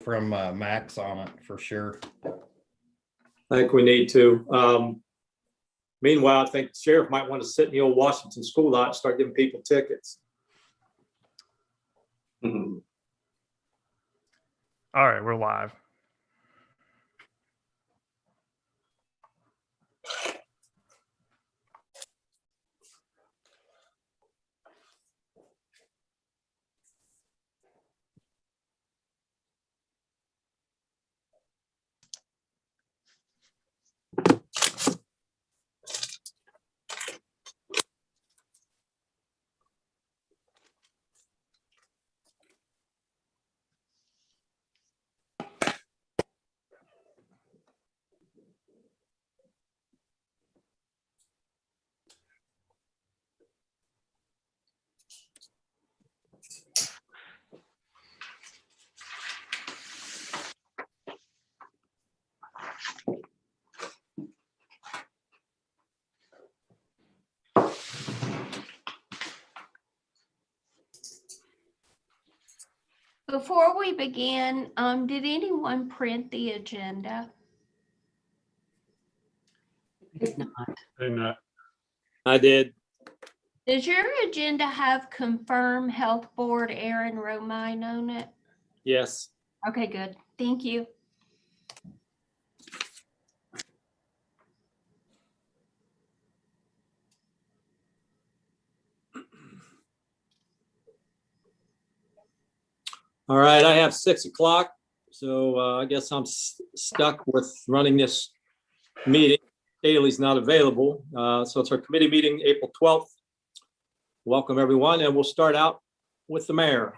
from Max on it for sure. I think we need to. Meanwhile, I think the sheriff might want to sit in the old Washington school lot and start giving people tickets. Mhm. All right, we're live. Before we begin, did anyone print the agenda? Did not. And I did. Does your agenda have confirm health board Aaron Romine on it? Yes. Okay, good. Thank you. All right, I have 6 o'clock, so I guess I'm stuck with running this meeting. Haley's not available, so it's our committee meeting, April 12th. Welcome, everyone, and we'll start out with the mayor.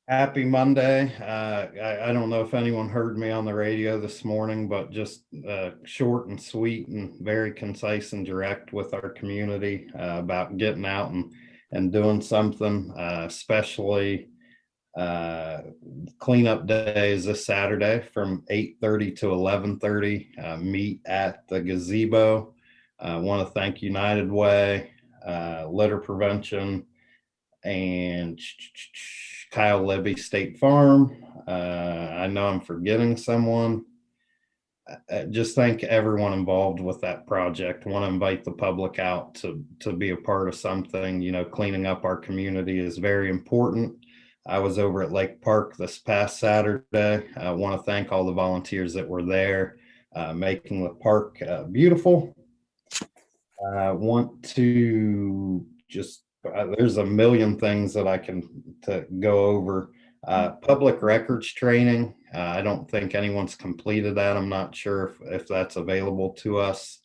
Happy Monday. I don't know if anyone heard me on the radio this morning, but just short and sweet and very concise and direct with our community about getting out and doing something, especially cleanup days this Saturday from 8:30 to 11:30. Meet at the gazebo. I want to thank United Way, Litter Prevention, and Kyle Libby State Farm. I know I'm forgetting someone. Just thank everyone involved with that project. I want to invite the public out to be a part of something. You know, cleaning up our community is very important. I was over at Lake Park this past Saturday. I want to thank all the volunteers that were there, making the park beautiful. I want to just, there's a million things that I can go over. Public records training. I don't think anyone's completed that. I'm not sure if that's available to us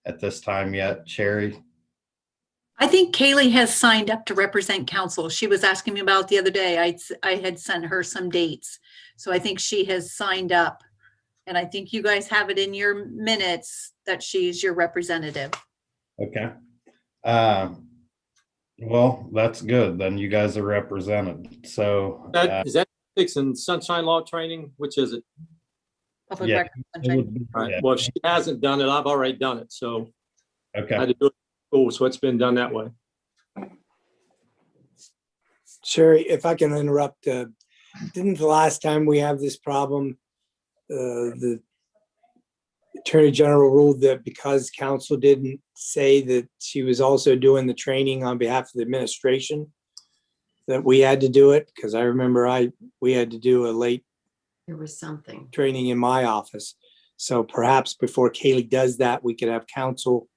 at this time yet. Sherry? I think Kaylee has signed up to represent council. She was asking me about it the other day. I had sent her some dates. So I think she has signed up. And I think you guys have it in your minutes that she's your representative. Okay. Well, that's good. Then you guys are represented. So Is that ethics and sunshine law training? Which is it? Public yeah, record sunshine. All right. Yeah. Well, if she hasn't done it, I've already done it. So I okay. had to do it in school, so it's been done that way. Sherry, if I can interrupt, didn't the last time we have this problem, the Attorney General ruled that because council didn't say that she was also doing the training on behalf of the administration, that we had to do it? Because I remember we had to do a late There was something. training in my office. So perhaps before Kaylee does that, we could have council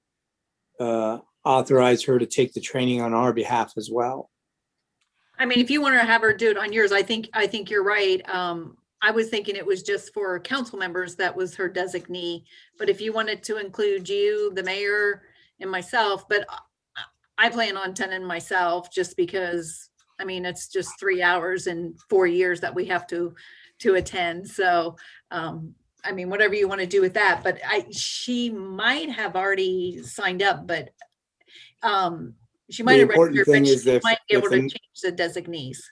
authorize her to take the training on our behalf as well. I mean, if you want to have her do it on yours, I think you're right. I was thinking it was just for council members. That was her designee. But if you wanted to include you, the mayor, and myself, but I plan on attending myself just because, I mean, it's just 3 hours and 4 years that we have to attend. So, I mean, whatever you want to do with that, but she might have already signed up, but she might The have important registered, thing but is she if- might be able if to an- change the designees.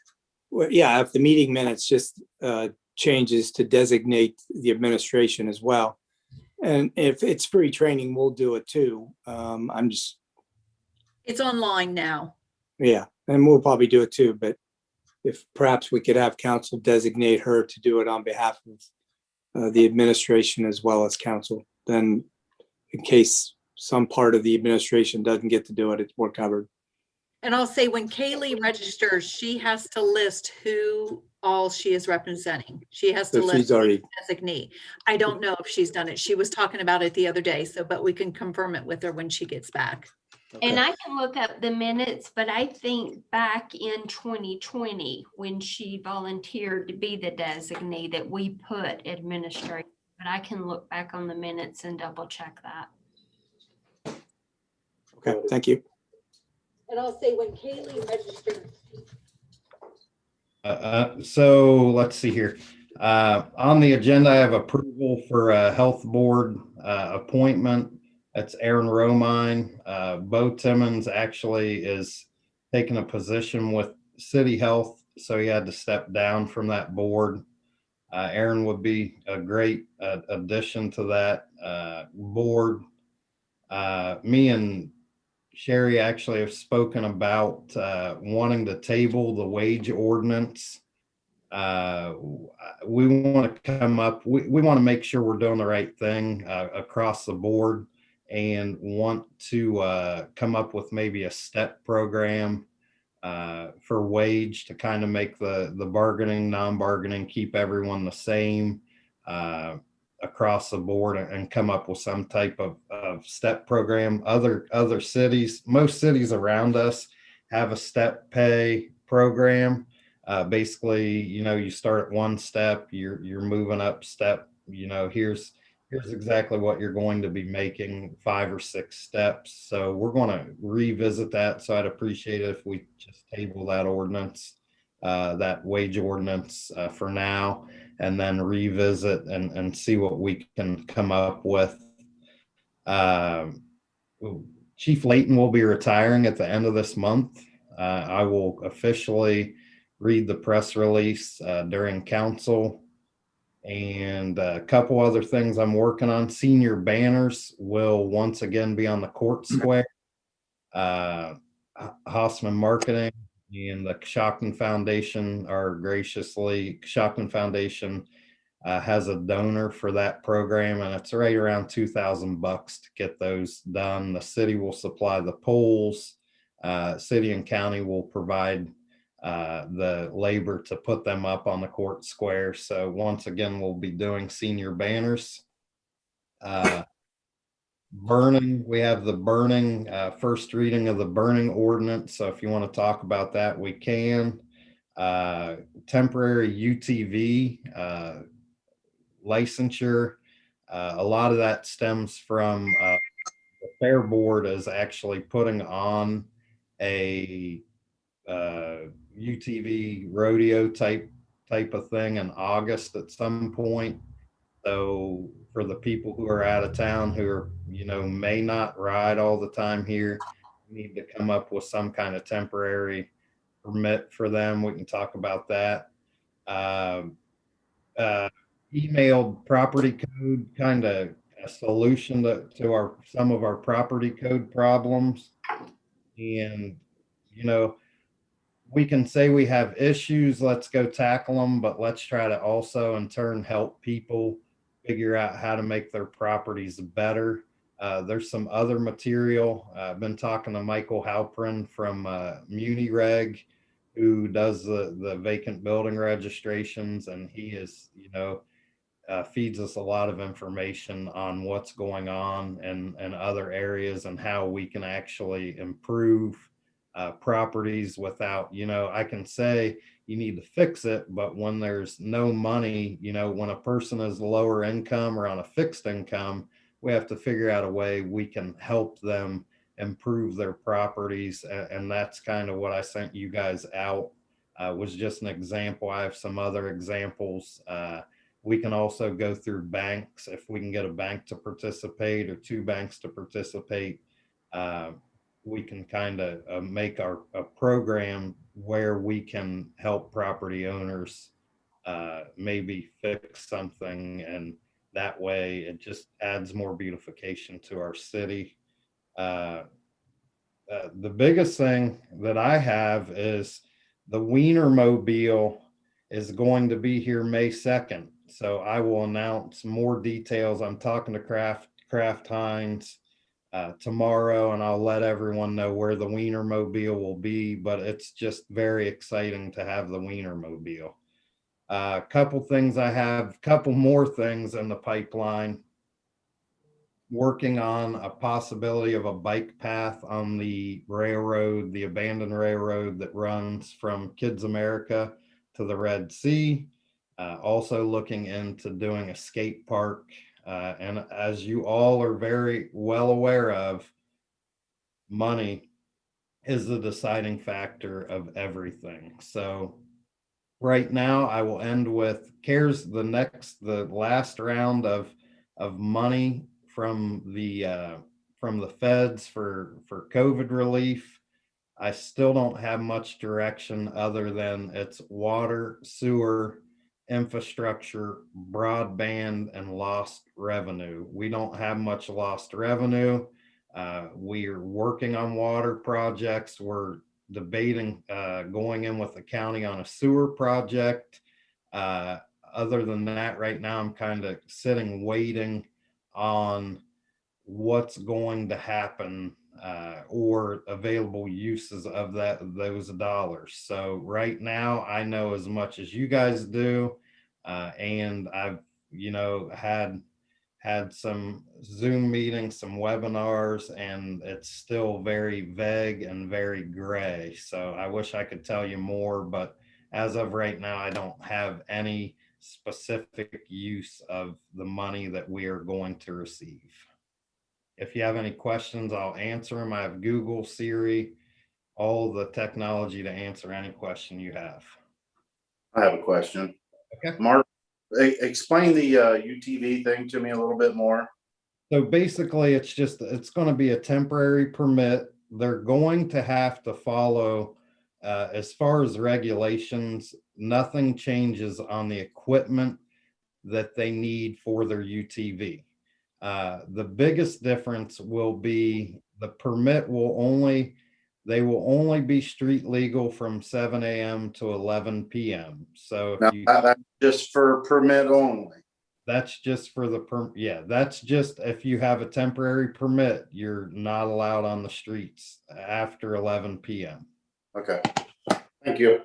Well, yeah, if the meeting minutes just changes to designate the administration as well. And if it's free training, we'll do it too. I'm just, It's online now. yeah, and we'll probably do it too, but if perhaps we could have council designate her to do it on behalf of the administration as well as council, then in case some part of the administration doesn't get to do it, it's more covered. And I'll say when Kaylee registers, she has to list who all she is representing. She has to So list she's already, designee. I don't know if she's done it. She was talking about it the other day, so, but we can confirm it with her when she gets back. And okay. I can look up the minutes, but I think back in 2020, when she volunteered to be the designee, that we put administrator. But I can look back on the minutes and double check that. Okay, thank you. And I'll say when Kaylee registered. So let's see here. On the agenda, I have approval for a health board appointment. That's Aaron Romine. Bo Timmons actually is taking a position with City Health, so he had to step down from that board. Aaron would be a great addition to that board. Me and Sherry actually have spoken about wanting to table the wage ordinance. We want to come up, we want to make sure we're doing the right thing across the board, and want to come up with maybe a step program for wage to kind of make the bargaining, non-bargaining, keep everyone the same across the board, and come up with some type of step program. Other cities, most cities around us have a step pay program. Basically, you start at one step, you're moving up step, here's exactly what you're going to be making, 5 or 6 steps. So we're going to revisit that. So I'd appreciate it if we just table that ordinance, that wage ordinance for now, and then revisit and see what we can come up with. Chief Layton will be retiring at the end of this month. I will officially read the press release during council. And a couple other things I'm working on. Senior banners will once again be on the court square. Hossman Marketing and the Coshocton Foundation are graciously, Coshocton Foundation has a donor for that program, and it's right around $2,000 to get those done. The city will supply the poles. City and county will provide the labor to put them up on the court square. So once again, we'll be doing senior banners. Burning, we have the burning, first reading of the burning ordinance. So if you want to talk about that, we can. Temporary UTV licensure. A lot of that stems from the Fair Board is actually putting on a UTV rodeo type of thing in August at some point. So for the people who are out of town, who are, may not ride all the time here, we need to come up with some kind of temporary permit for them. We can talk about that. Emailed property code, kind of a solution to some of our property code problems. And, we can say we have issues, let's go tackle them, but let's try to also in turn help people figure out how to make their properties better. There's some other material. I've been talking to Michael Halprin from MuniReg, who does the vacant building registrations, and he is, feeds us a lot of information on what's going on in other areas and how we can actually improve properties without, I can say you need to fix it, but when there's no money, when a person is lower income or on a fixed income, we have to figure out a way we can help them improve their properties. And that's kind of what I sent you guys out, was just an example. I have some other examples. We can also go through banks. If we can get a bank to participate or 2 banks to participate, we can kind of make a program where we can help property owners maybe fix something. And that way it just adds more beautification to our city. The biggest thing that I have is The Wienermobile is going to be here May 2nd. So I will announce more details. I'm talking to Kraft Heinz tomorrow, and I'll let everyone know where the Wienermobile will be, but it's just very exciting to have the Wienermobile. Couple more things in the pipeline. Working on a possibility of a bike path on the railroad, the abandoned railroad that runs from Kids America to the Red Sea. Also looking into doing a skate park. And as you all are very well aware of, money is the deciding factor of everything. So right now I will end with CARES, the last round of money from the feds for COVID relief. I still don't have much direction other than it's water, sewer, infrastructure, broadband, and lost revenue. We don't have much lost revenue. We are working on water projects. We're debating going in with the county on a sewer project. Other than that, right now I'm kind of sitting waiting on what's going to happen or available uses of those dollars. So right now I know as much as you guys do, and I've had some Zoom meetings, some webinars, and it's still very vague and very gray. So I wish I could tell you more, but as of right now, I don't have any specific use of the money that we are going to receive. If you have any questions, I'll answer them. I have Google, Siri, all the technology to answer any question you have. I have a question. Okay. Mark, explain the UTV thing to me a little bit more. So basically, it's going to be a temporary permit. They're going to have to follow, as far as regulations, nothing changes on the equipment that they need for their UTV. The biggest difference will be the permit they will only be street legal from 7 a.m. to 11 p.m. So That's just for permit only. That's just for that's just if you have a temporary permit, you're not allowed on the streets after 11 p.m. Okay, thank you.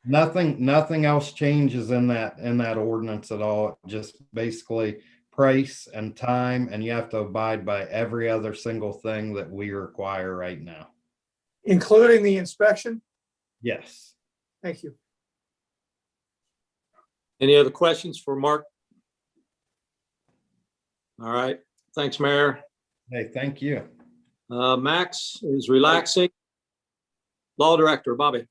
Nothing else changes in that ordinance at all. Just basically price and time, and you have to abide by every other single thing that we require right now. Including the inspection? Yes. Thank you. Any other questions for Mark? All right, thanks, Mayor. Hey, thank you. Max is relaxing. Law Director, Bobby.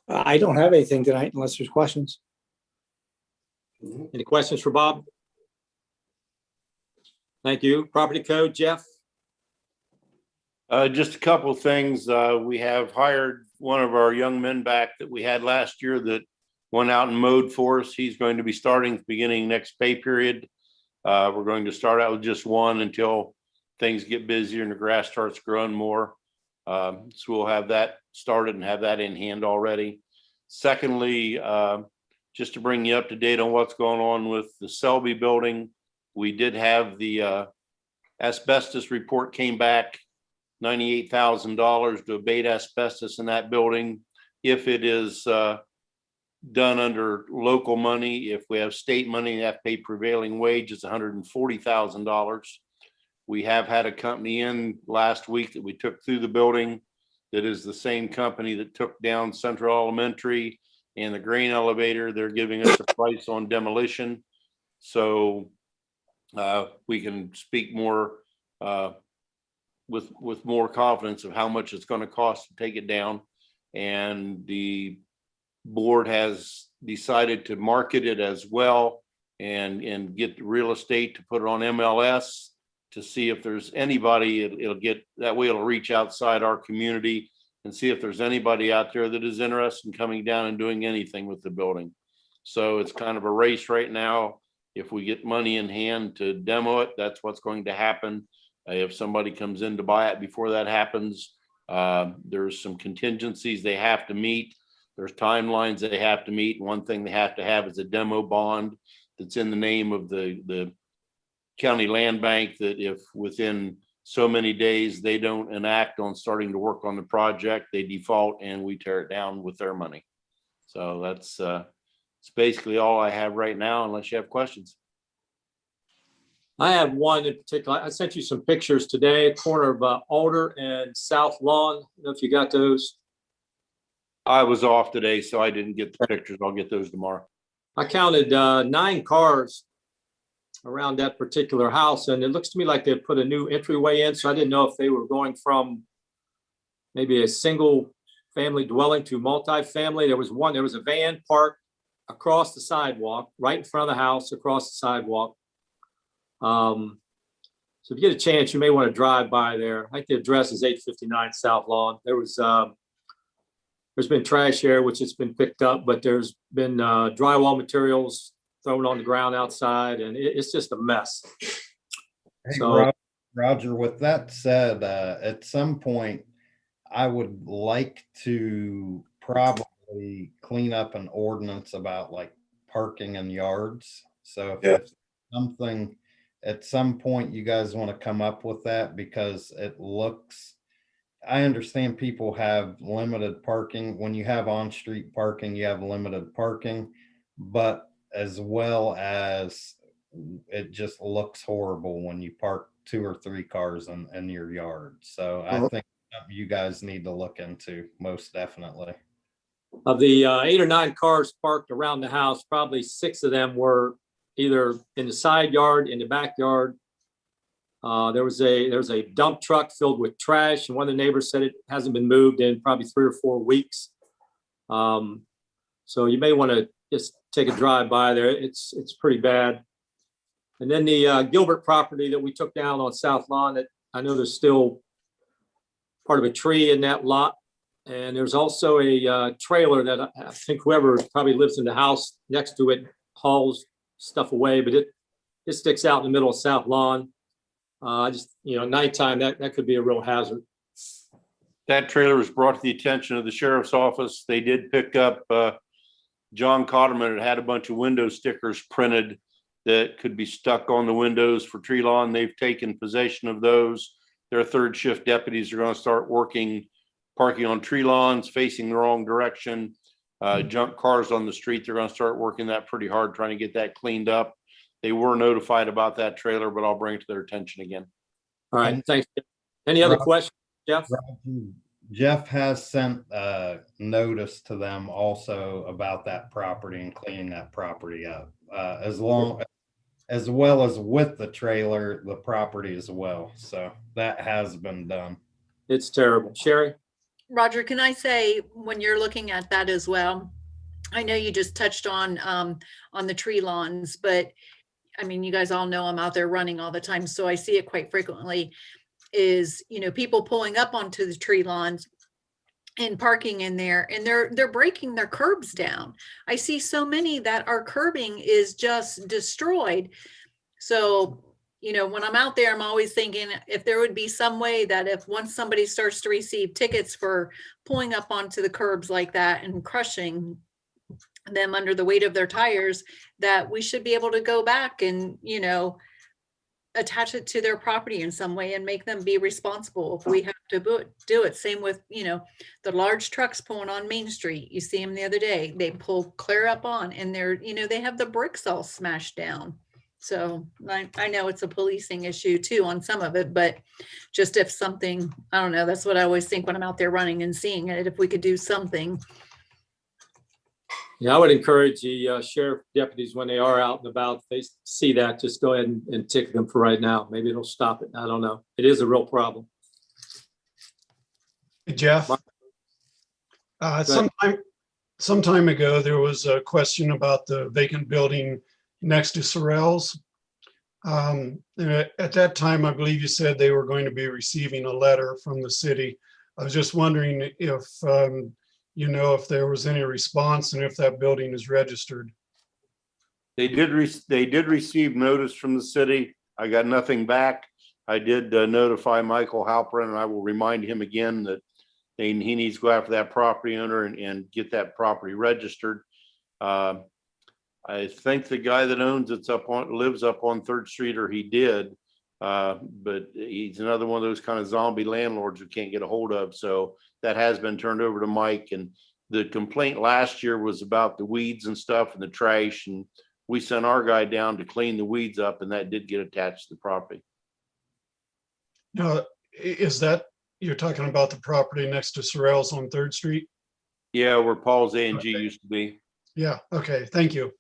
I don't have anything tonight unless there's questions. Any questions for Bob? Thank you. Property Code, Jeff? Just a couple of things. We have hired one of our young men back that we had last year that went out and mowed for us. He's going to be starting at the beginning next pay period. We're going to start out with just one until things get busier and the grass starts growing more. So we'll have that started and have that in hand already. Secondly, just to bring you up to date on what's going on with the Selby building, we did have the asbestos report came back, $98,000 to abate asbestos in that building. If it is done under local money, if we have state money, you have to pay prevailing wage, it's $140,000. We have had a company in last week that we took through the building that is the same company that took down Central Elementary and the grain elevator. They're giving us a price on demolition. So we can speak more with more confidence of how much it's going to cost to take it down. And the board has decided to market it as well and get the real estate to put it on MLS to see if there's anybody, it'll get that way, it'll reach outside our community and see if there's anybody out there that is interested in coming down and doing anything with the building. So it's kind of a race right now. If we get money in hand to demo it, that's what's going to happen. If somebody comes in to buy it before that happens, There's some contingencies they have to meet. There's timelines they have to meet. One thing they have to have is a demo bond that's in the name of the county land bank, that if within so many days they don't enact on starting to work on the project, they default and we tear it down with their money. So that's basically all I have right now, unless you have questions. I have one in particular. I sent you some pictures today, corner of Alder and South Lawn. I don't know if you got those. I was off today, so I didn't get the pictures. I'll get those tomorrow. I counted 9 cars around that particular house, and it looks to me like they put a new entryway in. So I didn't know if they were going from maybe a single family dwelling to multifamily. There was a van parked across the sidewalk, right in front of the house, across the sidewalk. So if you get a chance, you may want to drive by there. I think the address is 859 South Lawn. There's been trash here, which has been picked up, but there's been drywall materials thrown on the ground outside, and it's just a mess. Hey, So- Roger, with that said, at some point, I would like to probably clean up an ordinance about like parking in yards. So if something, at some point, you guys want to come up with that, because it looks, I understand people have limited parking. When you have on-street parking, you have limited parking, but as well as it just looks horrible when you park 2 or 3 cars in your yard. So I think you guys need to look into, most definitely. Of the 8 or 9 cars parked around the house, probably 6 of them were either in the side yard, in the backyard. There was a dump truck filled with trash, and one of the neighbors said it hasn't been moved in probably 3 or 4 weeks. So you may want to just take a drive by there. It's pretty bad. And then the Gilbert property that we took down on South Lawn, that I know there's still part of a tree in that lot. And there's also a trailer that I think whoever probably lives in the house next to it hauls stuff away, but it sticks out in the middle of South Lawn. Nighttime, that could be a real hazard. That trailer was brought to the attention of the sheriff's office. They did pick up John Cotterman. It had a bunch of window stickers printed that could be stuck on the windows for tree lawn. They've taken possession of those. Their third shift deputies are going to start working, parking on tree lawns, facing the wrong direction, junk cars on the street. They're going to start working that pretty hard, trying to get that cleaned up. They were notified about that trailer, but I'll bring it to their attention again. All right, thanks. Any other Rob- questions, Jeff? Jeff has sent notice to them also about that property and cleaning that property up, as well as with the trailer, the property as well. So that has been done. It's terrible. Sherry? Roger, can I say, when you're looking at that as well, I know you just touched on the tree lawns, but I mean, you guys all know I'm out there running all the time, so I see it quite frequently, is, people pulling up onto the tree lawns and parking in there, and they're breaking their curbs down. I see so many that our curbing is just destroyed. So, when I'm out there, I'm always thinking if there would be some way that if once somebody starts to receive tickets for pulling up onto the curbs like that and crushing them under the weight of their tires, that we should be able to go back and, attach it to their property in some way and make them be responsible if we have to do it. Same with, the large trucks pulling on Main Street. You see them the other day, they pull clear up on, and they're, they have the bricks all smashed down. So I know it's a policing issue too on some of it, but just if something, I don't know, that's what I always think when I'm out there running and seeing it, if we could do something. Yeah, I would encourage the sheriff deputies, when they are out and about, if they see that, just go ahead and ticket them for right now. Maybe it'll stop it. I don't know. It is a real problem. Hey, Jeff. Some time ago, there was a question about the vacant building next to Sorrell's. At that time, I believe you said they were going to be receiving a letter from the city. I was just wondering if if there was any response and if that building is registered. They did receive notice from the city. I got nothing back. I did notify Michael Halperin, and I will remind him again that he needs to go after that property owner and get that property registered. I think the guy that owns it's lives up on 3rd Street, or he did. But he's another one of those kind of zombie landlords who can't get a hold of. So that has been turned over to Mike. And the complaint last year was about the weeds and stuff and the trash. And we sent our guy down to clean the weeds up, and that did get attached to the property. Now, is that, you're talking about the property next to Sorrell's on 3rd Street? Yeah, where Paul's A&G used to be. Yeah, okay, thank you.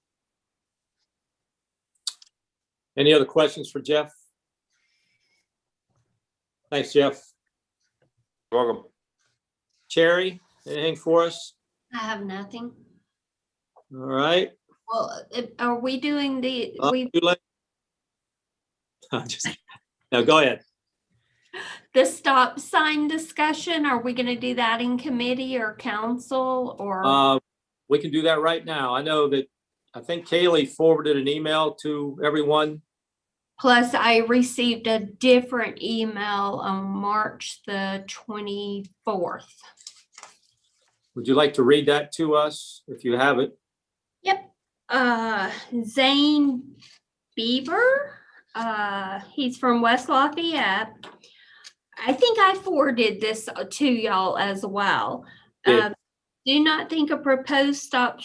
Any other questions for Jeff? Thanks, Jeff. Welcome. Cherry, anything for us? I have nothing. All right. Well, are we doing the, Too late. No, go ahead. the stop sign discussion? Are we gonna do that in committee or council or? We can do that right now. I know that, I think Kaylee forwarded an email to everyone. Plus, I received a different email on March the 24th. Would you like to read that to us if you have it? Yep. Zane Bieber, he's from West Lafayette. I think I forwarded this to y'all as well. Good. Do not think a proposed stop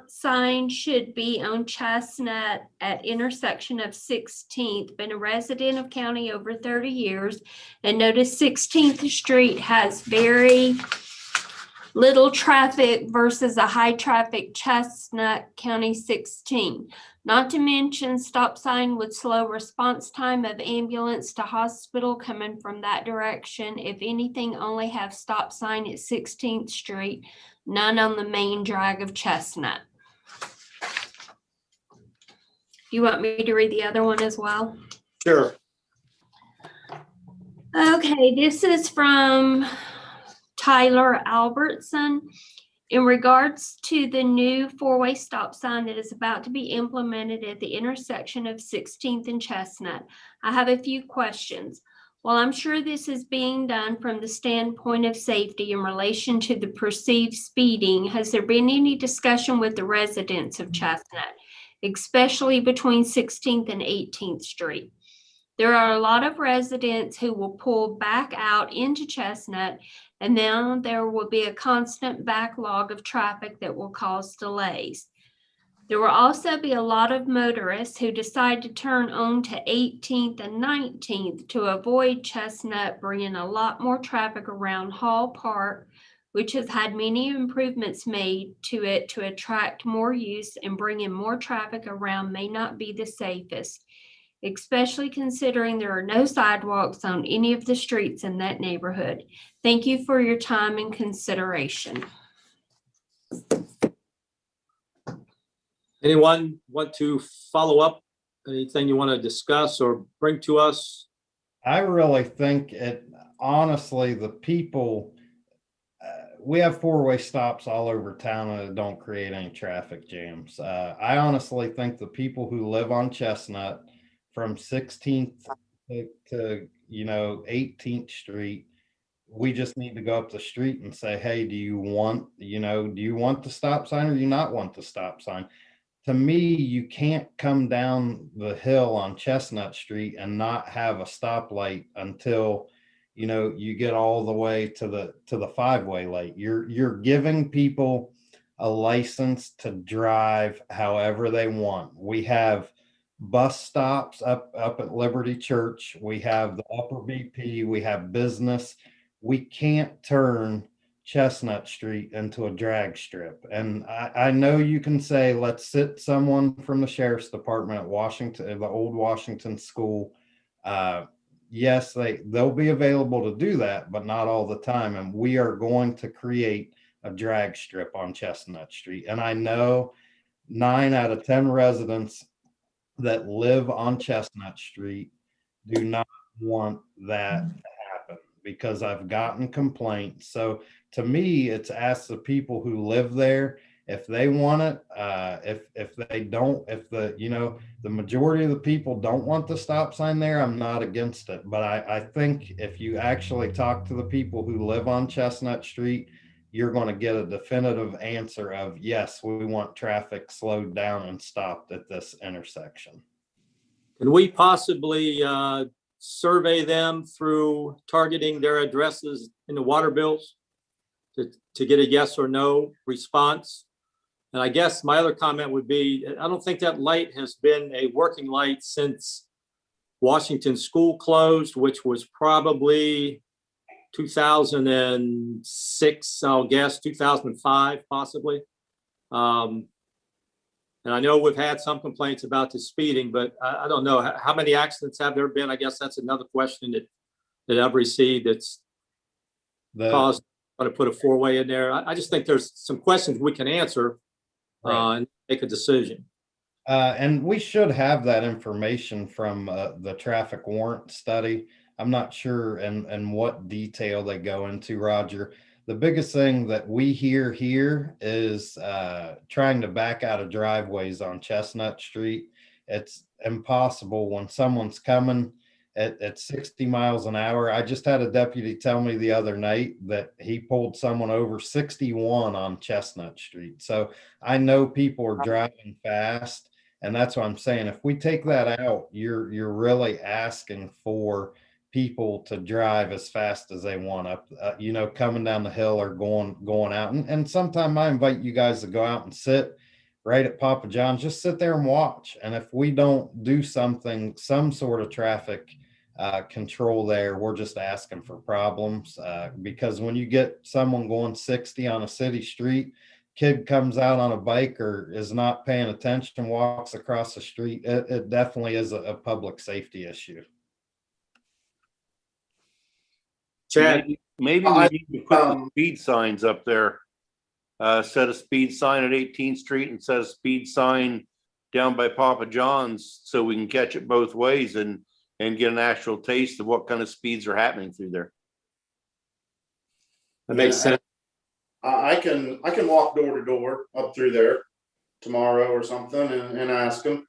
sign should be on Chestnut at intersection of 16th. Been a resident of county over 30 years and noticed 16th Street has very little traffic versus a high traffic Chestnut County 16. Not to mention stop sign would slow response time of ambulance to hospital coming from that direction. If anything, only have stop sign at 16th Street. None on the main drag of Chestnut. You want me to read the other one as well? Sure. Okay, this is from Tyler Albertson. In regards to the new four-way stop sign that is about to be implemented at the intersection of 16th and Chestnut, I have a few questions. While I'm sure this is being done from the standpoint of safety in relation to the perceived speeding, has there been any discussion with the residents of Chestnut, especially between 16th and 18th Street? There are a lot of residents who will pull back out into Chestnut, and then there will be a constant backlog of traffic that will cause delays. There will also be a lot of motorists who decide to turn on to 18th and 19th to avoid Chestnut, bringing a lot more traffic around Hall Park, which has had many improvements made to it to attract more use, and bringing more traffic around may not be the safest, especially considering there are no sidewalks on any of the streets in that neighborhood. Thank you for your time and consideration. Anyone want to follow up? Anything you want to discuss or bring to us? I really think honestly, the people, we have four-way stops all over town and it don't create any traffic jams. I honestly think the people who live on Chestnut from 16th to 18th Street, we just need to go up the street and say, hey, do you want the stop sign or do you not want the stop sign? To me, you can't come down the hill on Chestnut Street and not have a stoplight until you get all the way to the five-way light. You're giving people a license to drive however they want. We have bus stops up at Liberty Church. We have the Upper BP. We have business. We can't turn Chestnut Street into a drag strip. And I know you can say, let's sit someone from the sheriff's department at Washington, the old Washington school. Yes, they'll be available to do that, but not all the time. And we are going to create a drag strip on Chestnut Street. And I know 9 out of 10 residents that live on Chestnut Street do not want that to happen, because I've gotten complaints. So to me, it's ask the people who live there If they want it, if they don't, if the majority of the people don't want the stop sign there, I'm not against it. But I think if you actually talk to the people who live on Chestnut Street, you're going to get a definitive answer of, yes, we want traffic slowed down and stopped at this intersection. Can we possibly survey them through targeting their addresses in the water bills to get a yes or no response? And I guess my other comment would be, I don't think that light has been a working light since Washington School closed, which was probably 2006, I'll guess, 2005 possibly. And I know we've had some complaints about the speeding, but I don't know. How many accidents have there been? I guess that's another question that I've received that's caused to put a four-way in there. I just think there's some questions we can answer and make a decision. And we should have that information from the traffic warrant study. I'm not sure in what detail they go into, Roger. The biggest thing that we hear here is trying to back out of driveways on Chestnut Street. It's impossible when someone's coming at 60 miles an hour. I just had a deputy tell me the other night that he pulled someone over 61 on Chestnut Street. So I know people are driving fast, and that's what I'm saying. If we take that out, you're really asking for people to drive as fast as they want up, coming down the hill or going out. And sometime I invite you guys to go out and sit right at Papa John's, just sit there and watch. And if we don't do some sort of traffic control there, we're just asking for problems. Because when you get someone going 60 on a city street, kid comes out on a bike or is not paying attention, walks across the street, it definitely is a public safety issue. Chad, Maybe we need to put the speed signs up there. Set a speed sign at 18th Street and set a speed sign down by Papa John's so we can catch it both ways and get an actual taste of what kind of speeds are happening through there. that makes sense. I can walk door to door up through there tomorrow or something and ask them.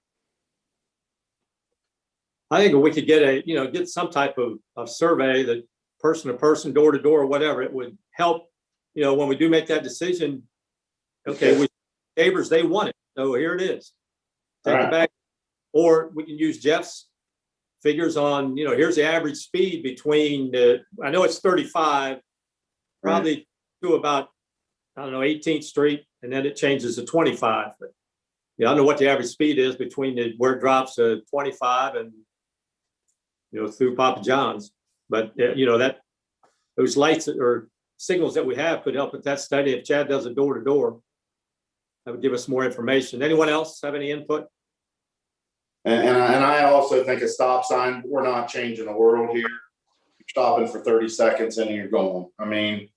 I think if we could get some type of survey that person to person, door to door, whatever, it would help, when we do make that decision. Okay, we neighbors, they want it. So here it is. Take it back. Or we can use Jeff's figures on, here's the average speed between I know it's 35, probably to about, 18th Street, and then it changes to 25. But I don't know what the average speed is between where it drops to 25 and through Papa John's. But that those lights or signals that we have could help with that study. If Chad does a door to door, that would give us more information. Anyone else have any input? And I also think a stop sign, we're not changing the world here. You're stopping for 30 seconds and you're going. I mean,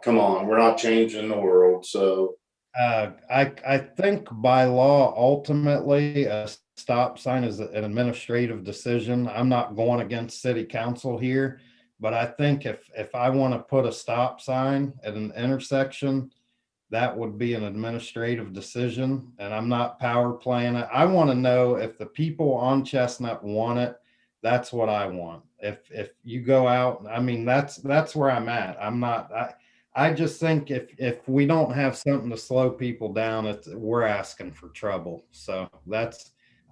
come on, we're not changing the world. So I think by law, ultimately, a stop sign is an administrative decision. I'm not going against city council here, but I think if I want to put a stop sign at an intersection, that would be an administrative decision, and I'm not power playing it. I want to know if the people on Chestnut want it. That's what I want. If you go out, that's where I'm at. I just think if we don't have something to slow people down, we're asking for trouble. So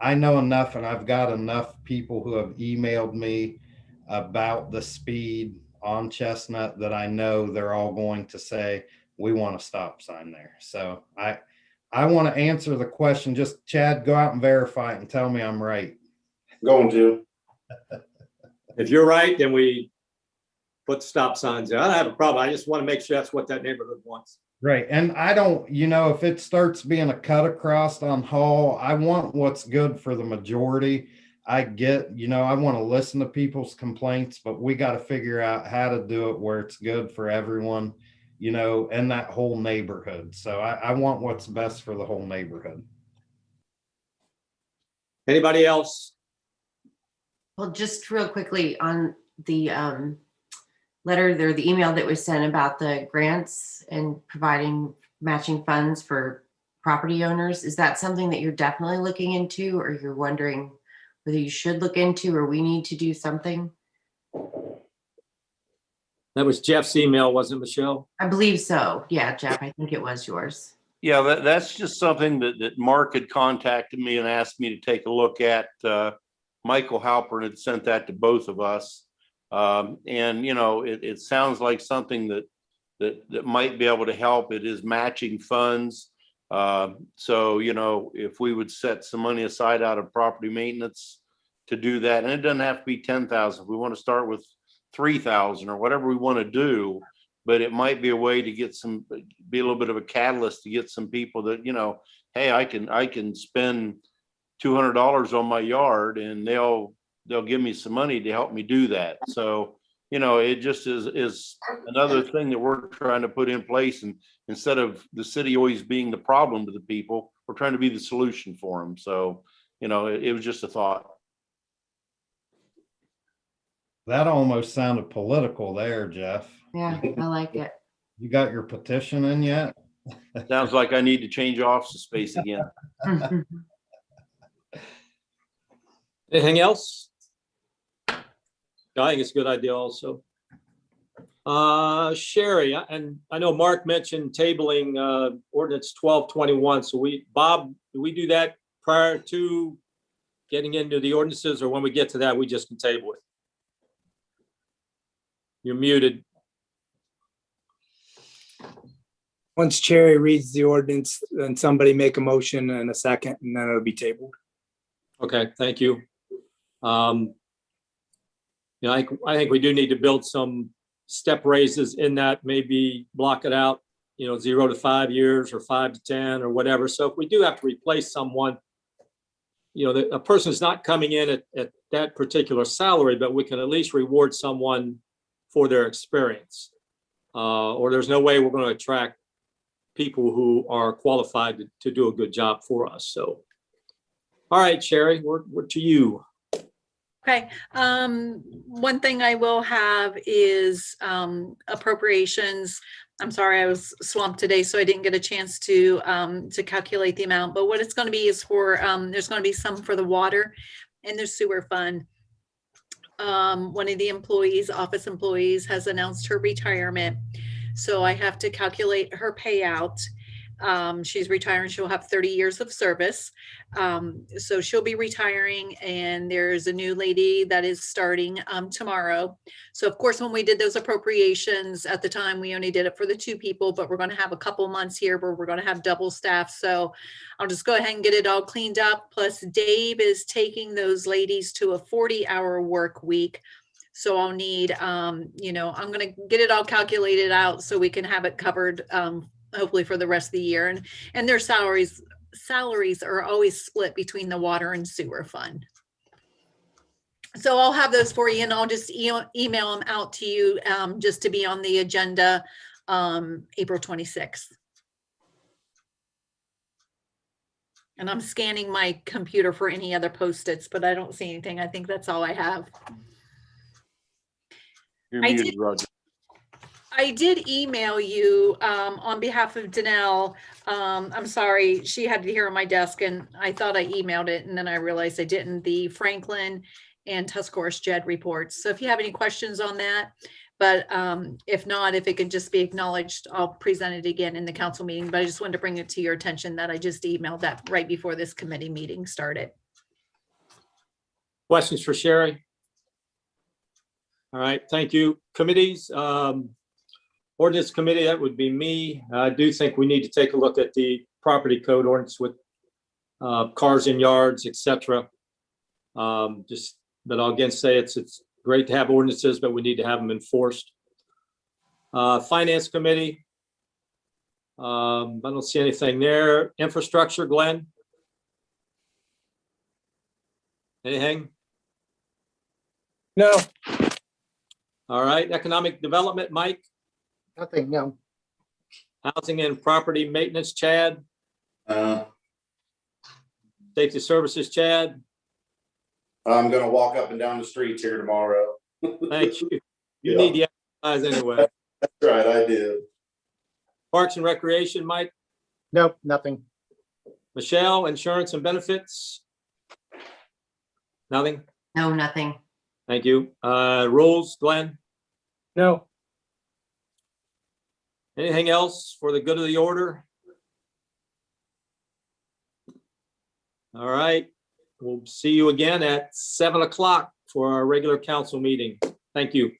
I know enough, and I've got enough people who have emailed me about the speed on Chestnut that I know they're all going to say, we want a stop sign there. So I want to answer the question. Just Chad, go out and verify it and tell me I'm right. Going to. If you're right, then we put the stop signs there. I don't have a problem. I just want to make sure that's what that neighborhood wants. Right. And I don't, if it starts being a cut across on Hall, I want what's good for the majority. I get, I want to listen to people's complaints, but we got to figure out how to do it where it's good for everyone, in that whole neighborhood. So I want what's best for the whole neighborhood. Anybody else? Well, just real quickly on the letter there, the email that was sent about the grants and providing matching funds for property owners. Is that something that you're definitely looking into, or you're wondering whether you should look into, or we need to do something? That was Jeff's email, wasn't it, Michelle? I believe so. Yeah, Jeff, I think it was yours. Yeah, that's just something that Mark had contacted me and asked me to take a look at. Michael Halpern had sent that to both of us. And, you know, it sounds like something that might be able to help. It is matching funds. So, you know, if we would set some money aside out of property maintenance to do that, and it doesn't have to be 10,000. If we want to start with 3,000 or whatever we want to do, but it might be a way to get be a little bit of a catalyst to get some people that, you know, hey, I can spend $200 on my yard and they'll give me some money to help me do that. So, you know, it just is another thing that we're trying to put in place. And instead of the city always being the problem to the people, we're trying to be the solution for them. So, you know, it was just a thought. That almost sounded political there, Jeff. Yeah, I like it. You got your petition in yet? Sounds like I need to change office space again. Anything else? I think it's a good idea also. Sherry, and I know Mark mentioned tabling ordinance 1221. So Bob, do we do that prior to getting into the ordinances, or when we get to that, we just can table it? You're muted. Once Cherry reads the ordinance, then somebody make a motion and a second, and then it'll be tabled. Okay, thank you. You know, I think we do need to build some step raises in that, maybe block it out, you know, 0 to 5 years or 5 to 10 or whatever. So if we do have to replace someone, you know, a person's not coming in at that particular salary, but we can at least reward someone for their experience. Or there's no way we're going to attract people who are qualified to do a good job for us. So, all right, Sherry, we're to you. Okay, one thing I will have is appropriations. I'm sorry, I was swamped today, so I didn't get a chance to calculate the amount, but what it's going to be is for, there's going to be some for the water and the sewer fund. One of the employees, office employees, has announced her retirement. So I have to calculate her payout. She's retiring. She'll have 30 years of service. So she'll be retiring, and there's a new lady that is starting tomorrow. So of course, when we did those appropriations at the time, we only did it for the 2 people, but we're going to have a couple months here where we're going to have double staff. So I'll just go ahead and get it all cleaned up. Plus Dave is taking those ladies to a 40-hour work week. So I'll need, you know, I'm going to get it all calculated out so we can have it covered, hopefully for the rest of the year. And their salaries are always split between the water and sewer fund. So I'll have those for you, and I'll just email them out to you just to be on the agenda April 26th. And I'm scanning my computer for any other Post-its, but I don't see anything. I think that's all I have. You're muted, Roger. I did email you on behalf of Danelle. I'm sorry, she had it here on my desk and I thought I emailed it, and then I realized I didn't. The Franklin and Tuscarawas JED reports. So if you have any questions on that, but if not, if it could just be acknowledged, I'll present it again in the council meeting. But I just wanted to bring it to your attention that I just emailed that right before this committee meeting started. Questions for Sherry? All right, thank you. Committees, ordinance committee, that would be me. I do think we need to take a look at the property code ordinance with cars in yards, etc. But I'll again say it's great to have ordinances, but we need to have them enforced. Finance committee, I don't see anything there. Infrastructure, Glenn? Anything? No. All right, economic development, Mike? Nothing, no. Housing and property maintenance, Chad? Safety services, Chad? I'm gonna walk up and down the streets here tomorrow. Thank you. You Yeah. need the exercise anyway. That's right, I do. Parks and recreation, Mike? Nope, nothing. Michelle, insurance and benefits? Nothing? No, nothing. Thank you. Rules, Glenn? No. Anything else for the good of the order? All right, we'll see you again at 7 o'clock for our regular council meeting. Thank you.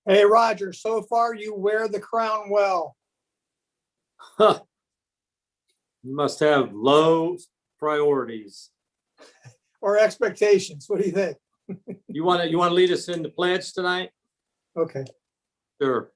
Hey, Roger, so far you wear the crown well. Huh. You must have low priorities. Or expectations. What do you think? You want to lead us in the pledge tonight? Okay. Sure.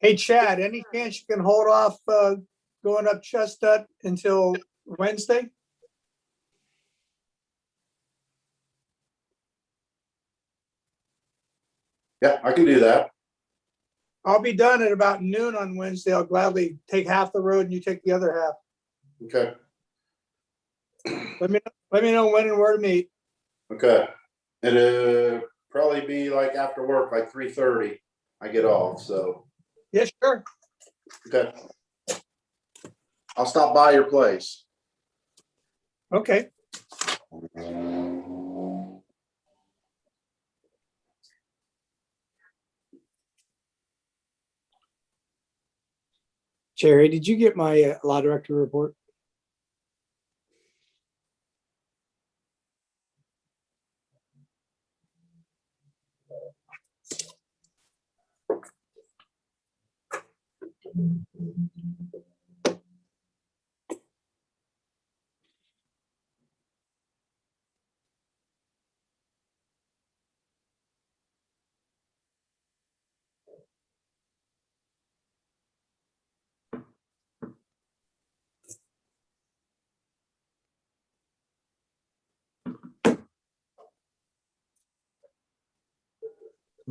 Hey, Chad, any chance you can hold off going up Chestnut until Wednesday? Yeah, I can do that. I'll be done at about noon on Wednesday. I'll gladly take half the road and you take the other half. Okay, Let me know when and where to meet. okay. It'll probably be like after work, like 3:30. I get off, so, Yes, sure. okay. I'll stop by your place. Okay. Jerry, did you get my law director report?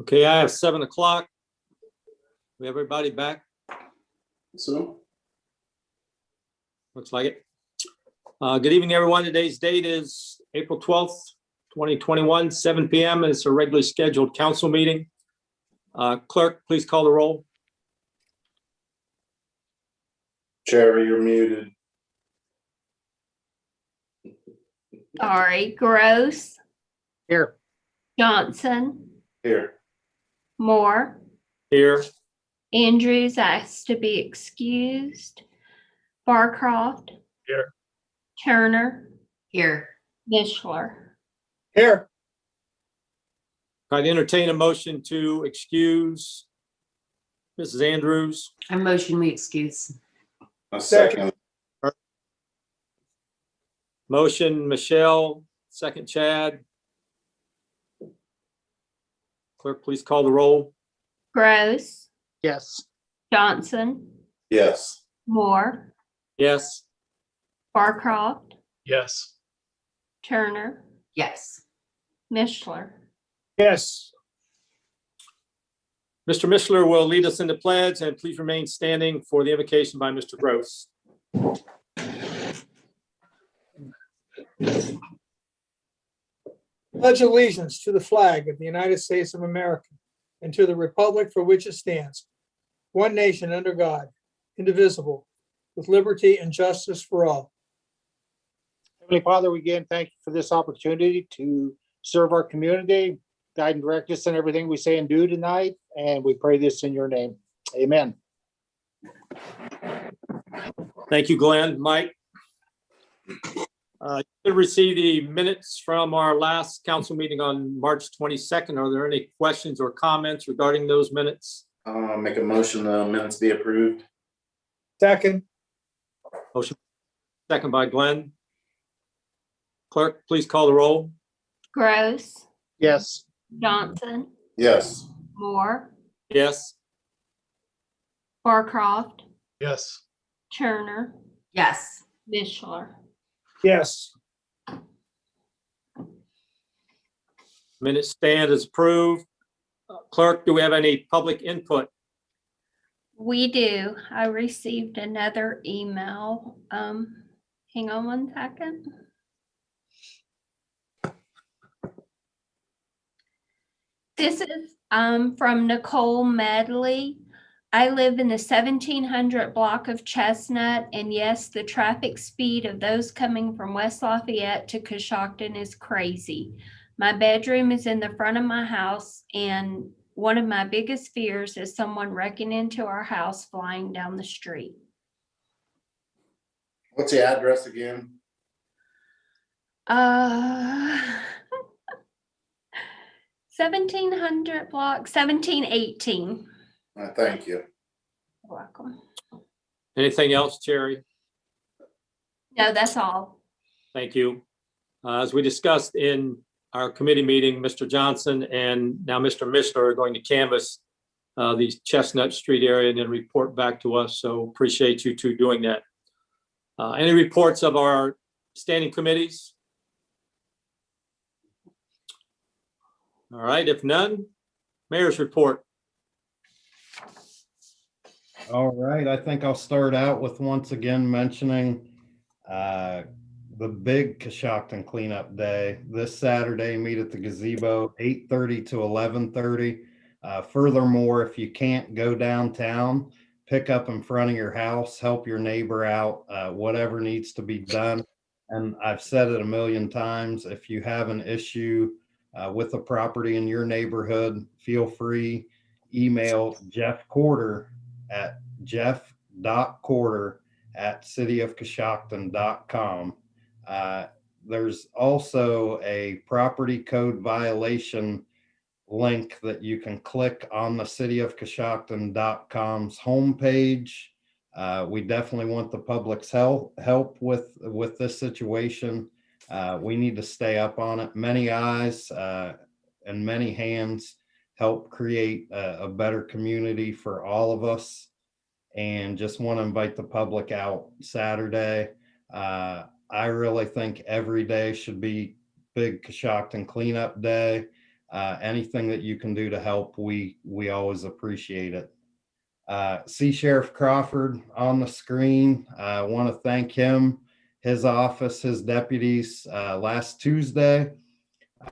Okay, I have 7 o'clock. We have everybody back? So, Looks like it. Good evening, everyone. Today's date is April 12th, 2021, 7 PM. And it's a regularly scheduled council meeting. Clerk, please call the roll. Cherry, you're muted. Sorry, Gross, Here. Johnson, Here. Moore, Here. Andrews asked to be excused, Barcroft. Here. Turner, Here. Mishler. Here. I'd entertain a motion to excuse Mrs. Andrews. I motion we excuse. A second. Motion, Michelle, second Chad. Clerk, please call the roll. Gross, Yes. Johnson, Yes. Moore, Yes. Barcroft, Yes. Turner, Yes. Mishler. Yes. Mr. Mishler will lead us in the pledge, and please remain standing for the invocation by Mr. Gross. Pledge allegiance to the flag of the United States of America and to the republic for which it stands, one nation under God, indivisible, with liberty and justice for all. Heavenly Father, we again thank you for this opportunity to serve our community, guide and direct us in everything we say and do tonight, and we pray this in your name. Amen. Thank you, Glenn. Mike? You should receive the minutes from our last council meeting on March 22nd. Are there any questions or comments regarding those minutes? Make a motion, the minutes be approved. Second. Motion second by Glenn. Clerk, please call the roll. Gross, Yes. Johnson, Yes. Moore, Yes. Barcroft, Yes. Turner, Yes. Mishler. Yes. Minutes stand as approved. Clerk, do we have any public input? We do. I received another email. Hang on one second. This is from Nicole Medley. I live in the 1700 block of Chestnut, and yes, the traffic speed of those coming from West Lafayette to Coshocton is crazy. My bedroom is in the front of my house, and one of my biggest fears is someone wrecking into our house flying down the street. What's the address again? 1700 block, 1718. Thank you. You're welcome. Anything else, Jerry? No, that's all. Thank you. As we discussed in our committee meeting, Mr. Johnson and now Mr. Mishler are going to canvass the Chestnut Street area and then report back to us. So appreciate you two doing that. Any reports of our standing committees? All right, if none, mayor's report. All right, I think I'll start out with once again mentioning the big Coshocton cleanup day this Saturday. Meet at the gazebo, 8:30 to 11:30. Furthermore, if you can't go downtown, pick up in front of your house, help your neighbor out, whatever needs to be done. And I've said it a million times, if you have an issue with a property in your neighborhood, feel free, email Jeff Corder at jeff.corder@cityofcoshocton.com. There's also a property code violation link that you can click on the cityofcoshocton.com's homepage. We definitely want the public's help with this situation. We need to stay up on it. Many eyes and many hands help create a better community for all of us. And just want to invite the public out Saturday. I really think every day should be big Coshocton cleanup day. Anything that you can do to help, we always appreciate it. See Sheriff Crawford on the screen. I want to thank him, his office, his deputies. Last Tuesday,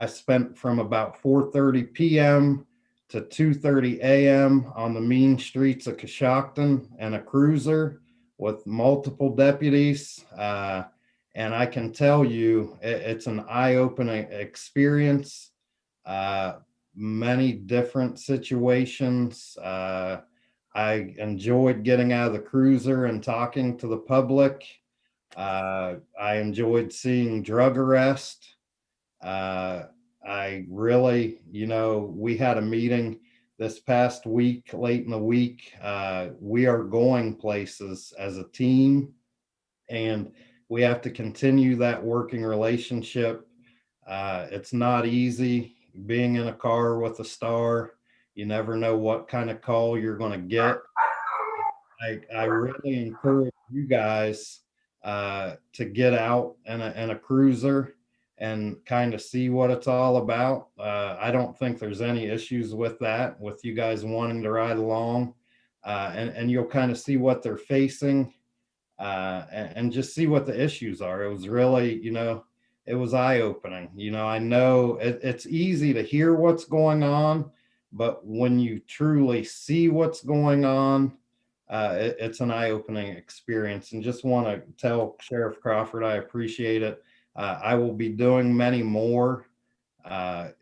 I spent from about 4:30 p.m. to 2:30 a.m. on the mean streets of Coshocton and a cruiser with multiple deputies. And I can tell you, it's an eye-opening experience. Many different situations. I enjoyed getting out of the cruiser and talking to the public. I enjoyed seeing drug arrest. I really, we had a meeting this past week, late in the week. We are going places as a team, and we have to continue that working relationship. It's not easy being in a car with a star. You never know what kind of call you're going to get. I really encourage you guys to get out in a cruiser and kind of see what it's all about. I don't think there's any issues with that, with you guys wanting to ride along, and you'll kind of see what they're facing, and just see what the issues are. It was really, it was eye-opening. I know it's easy to hear what's going on, but when you truly see what's going on, it's an eye-opening experience. And just want to tell Sheriff Crawford, I appreciate it. I will be doing many more.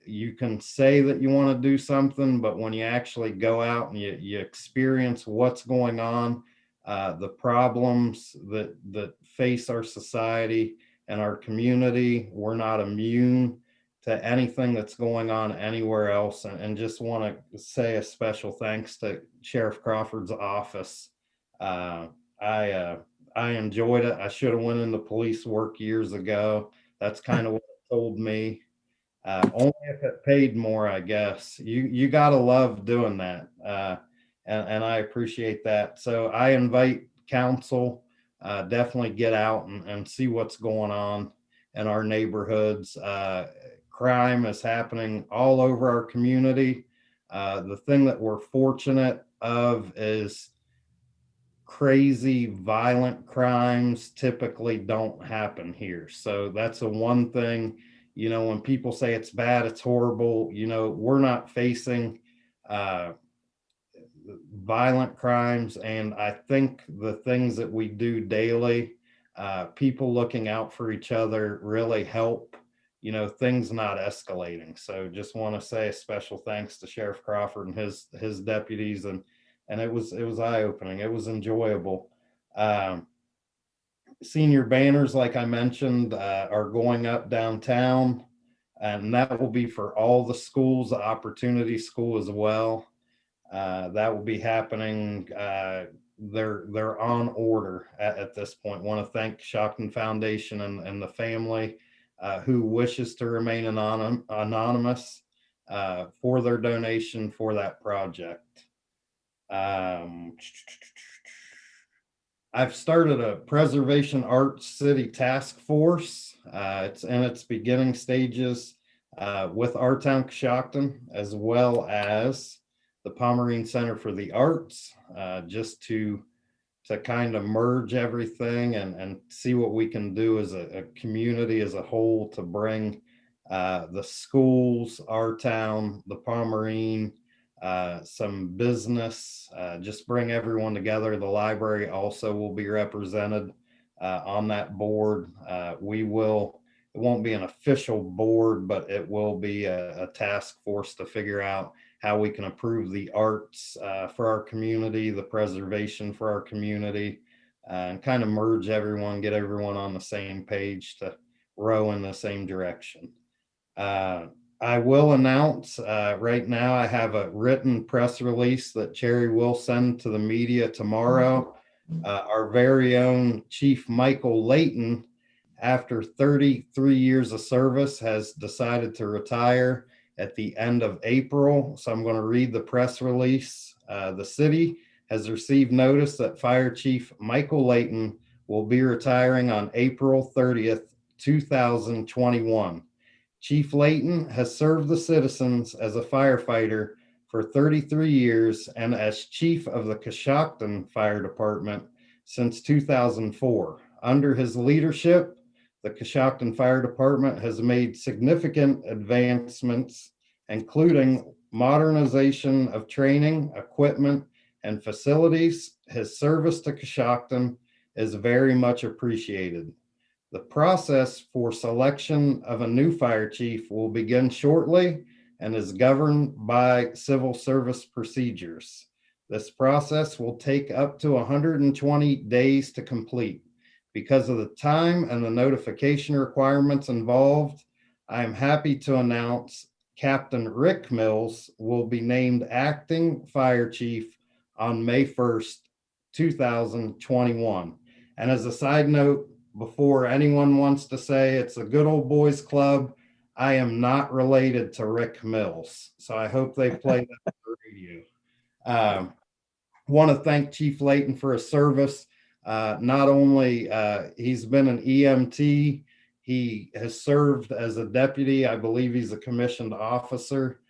You can say that you want to do something, but when you actually go out and you experience what's going on, the problems that face our society and our community, we're not immune to anything that's going on anywhere else. And just want to say a special thanks to Sheriff Crawford's office. I enjoyed it. I should have went into police work years ago. That's kind of what it told me. Only if it paid more, I guess. You got to love doing that. And I appreciate that. So I invite council, definitely get out and see what's going on in our neighborhoods. Crime is happening all over our community. The thing that we're fortunate of is crazy violent crimes typically don't happen here. So that's the one thing, when people say it's bad, it's horrible, we're not facing violent crimes. And I think the things that we do daily, people looking out for each other really help, things not escalating. So just want to say a special thanks to Sheriff Crawford and his deputies. And it was eye-opening. It was enjoyable. Senior banners, like I mentioned, are going up downtown, and that will be for all the schools, the Opportunity School as well. That will be happening. They're on order at this point. Want to thank Coshocton Foundation and the family who wishes to remain anonymous for their donation for that project. I've started a Preservation Arts City Task Force. It's in its beginning stages with our town Coshocton, as well as the Pomerine Center for the Arts, just to kind of merge everything and see what we can do as a community as a whole to bring the schools, our town, the Pomerine, some business, just bring everyone together. The library also will be represented on that board. It won't be an official board, but it will be a task force to figure out how we can improve the arts for our community, the preservation for our community, and kind of merge everyone, get everyone on the same page to row in the same direction. I will announce right now, I have a written press release that Cherry will send to the media tomorrow. Our very own Chief Michael Layton, after 33 years of service, has decided to retire at the end of April. So I'm going to read the press release. The city has received notice that Fire Chief Michael Layton will be retiring on April 30th, 2021. Chief Layton has served the citizens as a firefighter for 33 years and as chief of the Coshocton Fire Department since 2004. Under his leadership, the Coshocton Fire Department has made significant advancements, including modernization of training, equipment, and facilities. His service to Coshocton is very much appreciated. The process for selection of a new fire chief will begin shortly and is governed by civil service procedures. This process will take up to 120 days to complete. Because of the time and the notification requirements involved, I am happy to announce Captain Rick Mills will be named acting fire chief on May 1st, 2021. And as a side note, before anyone wants to say it's a good old boys club, I am not related to Rick Mills. So I hope they play that on the radio. Want to thank Chief Layton for his service. Not only he's been an EMT, he has served as a deputy. I believe he's a commissioned officer.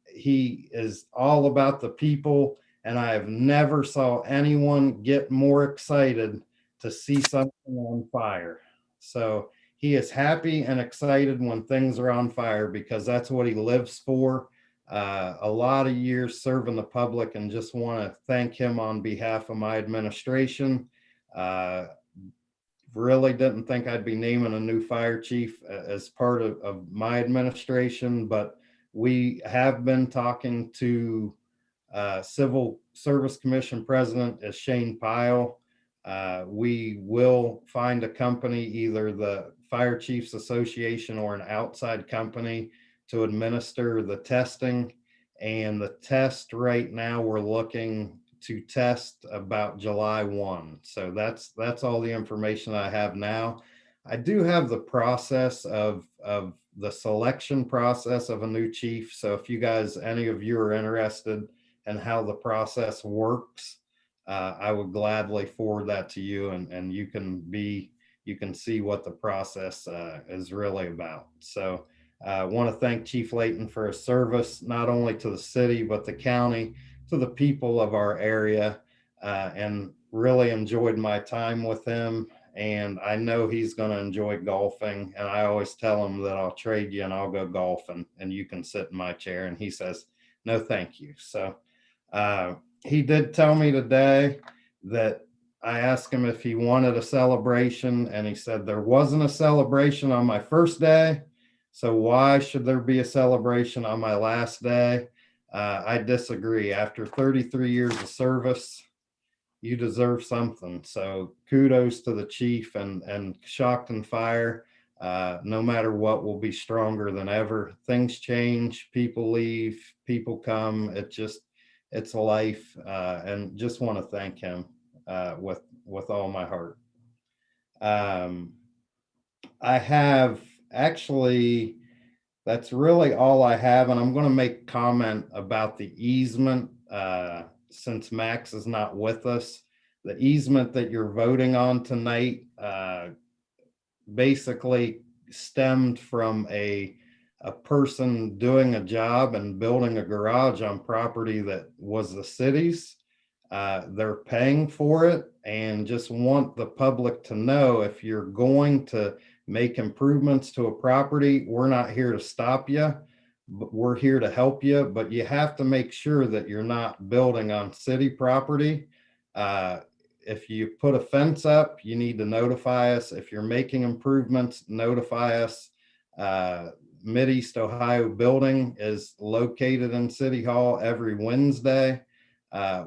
He is all about the people, and I have never saw anyone get more excited to see something on fire. So he is happy and excited when things are on fire because that's what he lives for. A lot of years serving the public, and just want to thank him on behalf of my administration. Really didn't think I'd be naming a new fire chief as part of my administration, but we have been talking to Civil Service Commission President is Shane Pyle. We will find a company, either the Fire Chiefs Association or an outside company, to administer the testing. And the test right now, we're looking to test about July 1. So that's all the information I have now. I do have the process of the selection process of a new chief. So if you guys, any of you are interested in how the process works, I would gladly forward that to you, and you can see what the process is really about. So I want to thank Chief Layton for his service, not only to the city, but the county, to the people of our area, and really enjoyed my time with him. And I know he's going to enjoy golfing. And I always tell him that I'll trade you and I'll go golfing and you can sit in my chair. And he says, no, thank you. So he did tell me today that I asked him if he wanted a celebration, and he said there wasn't a celebration on my first day. So why should there be a celebration on my last day? I disagree. After 33 years of service, you deserve something. So kudos to the chief and Coshocton Fire. No matter what, will be stronger than ever. Things change, people leave, people come. It's life, and just want to thank him with all my heart. I have actually, that's really all I have, and I'm going to make comment about the easement since Max is not with us, the easement that you're voting on tonight basically stemmed from a person doing a job and building a garage on property that was the city's. They're paying for it, and just want the public to know, if you're going to make improvements to a property, we're not here to stop you, but we're here to help you. But you have to make sure that you're not building on city property. If you put a fence up, you need to notify us. If you're making improvements, notify us. Mid-East Ohio Building is located in City Hall every Wednesday.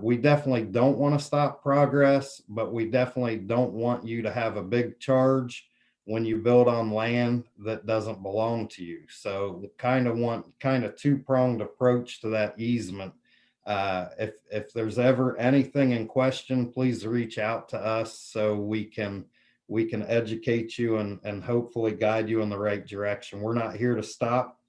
We definitely don't want to stop progress, but we definitely don't want you to have a big charge when you build on land that doesn't belong to you. So kind of two-pronged approach to that easement. If there's ever anything in question, please reach out to us so we can educate you and hopefully guide you in the right direction. We're not here to stop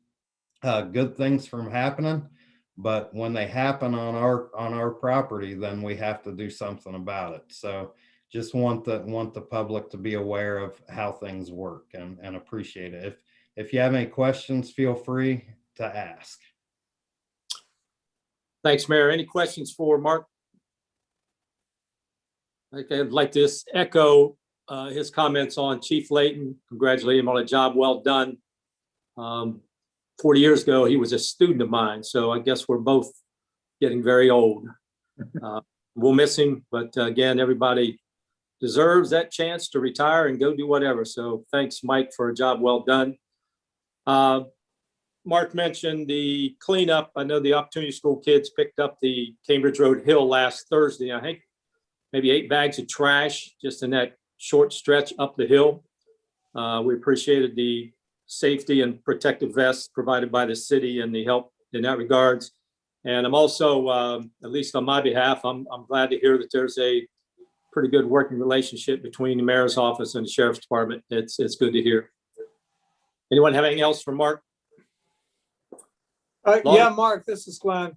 good things from happening, but when they happen on our property, then we have to do something about it. So just want the public to be aware of how things work and appreciate it. If you have any questions, feel free to ask. Thanks, Mayor. Any questions for Mark? Okay, I'd like to just echo his comments on Chief Layton, congratulate him on a job well done. 40 years ago, he was a student of mine, so I guess we're both getting very old. We'll miss him, but again, everybody deserves that chance to retire and go do whatever. So thanks, Mike, for a job well done. Mark mentioned the cleanup. I know the Opportunity School kids picked up the Cambridge Road Hill last Thursday. I think maybe 8 bags of trash just in that short stretch up the hill. We appreciated the safety and protective vests provided by the city and the help in that regards. And I'm also, at least on my behalf, I'm glad to hear that there's a pretty good working relationship between the mayor's office and the sheriff's department. It's good to hear. Anyone have anything else for Mark? Yeah, Mark, this is Glenn.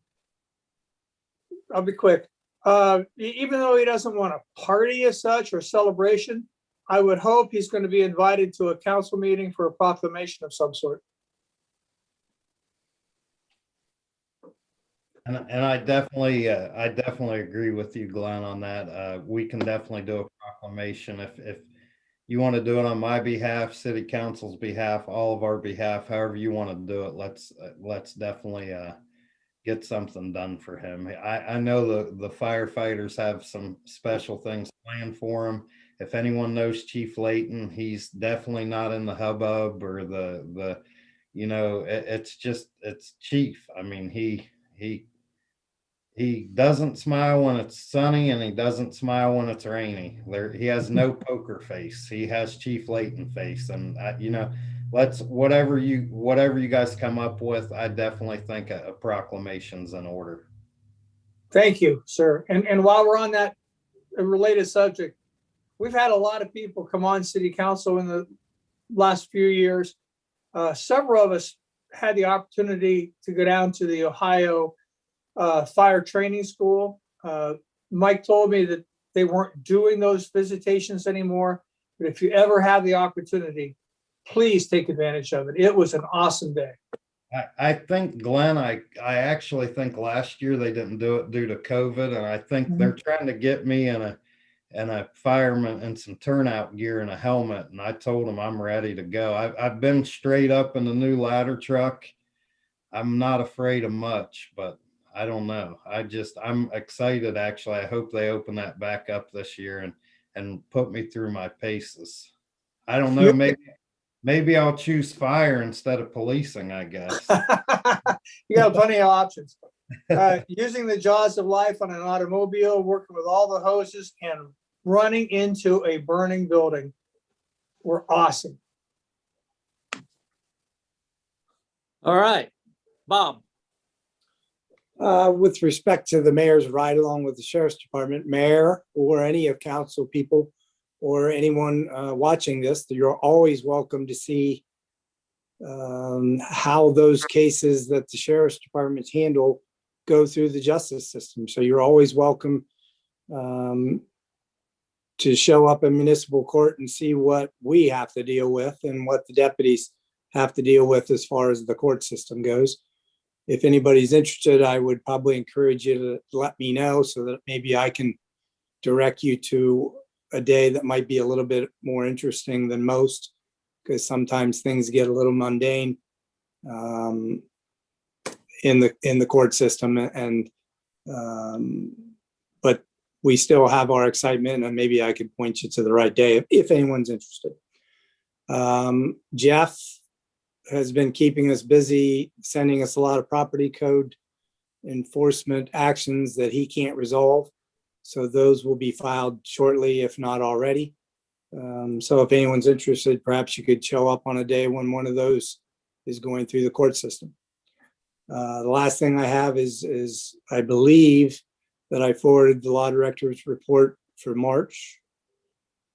I'll be quick. Even though he doesn't want a party as such or celebration, I would hope he's going to be invited to a council meeting for a proclamation of some sort. And I definitely agree with you, Glenn, on that. We can definitely do a proclamation if you want to do it on my behalf, city council's behalf, all of our behalf, however you want to do it. Let's definitely get something done for him. I know the firefighters have some special things planned for him. If anyone knows Chief Layton, he's definitely not in the hubbub or it's Chief. I mean, he doesn't smile when it's sunny and he doesn't smile when it's rainy. He has no poker face. He has Chief Layton face. And whatever you guys come up with, I definitely think a proclamation's in order. Thank you, sir. And while we're on that related subject, we've had a lot of people come on city council in the last few years. Several of us had the opportunity to go down to the Ohio fire training school. Mike told me that they weren't doing those visitations anymore, but if you ever have the opportunity, please take advantage of it. It was an awesome day. I think, Glenn, I actually think last year they didn't do it due to COVID, and I think they're trying to get me in a fireman and some turnout gear and a helmet, and I told them I'm ready to go. I've been straight up in the new ladder truck. I'm not afraid of much, but I don't know. I'm excited, actually. I hope they open that back up this year and put me through my paces. I don't know, maybe I'll choose fire instead of policing, I guess. You got plenty of options. Using the jaws of life on an automobile, working with all the hoses and running into a burning building were awesome. All right, Bob. With respect to the mayor's ride along with the sheriff's department, mayor or any of council people or anyone watching this, you're always welcome to see how those cases that the sheriff's departments handle go through the justice system. So you're always welcome to show up in municipal court and see what we have to deal with and what the deputies have to deal with as far as the court system goes. If anybody's interested, I would probably encourage you to let me know so that maybe I can direct you to a day that might be a little bit more interesting than most, because sometimes things get a little mundane in the court system, and but we still have our excitement, and maybe I could point you to the right day if anyone's interested. Jeff has been keeping us busy, sending us a lot of property code enforcement actions that he can't resolve. So those will be filed shortly, if not already. So if anyone's interested, perhaps you could show up on a day when one of those is going through the court system. The last thing I have is I believe that I forwarded the law director's report for March.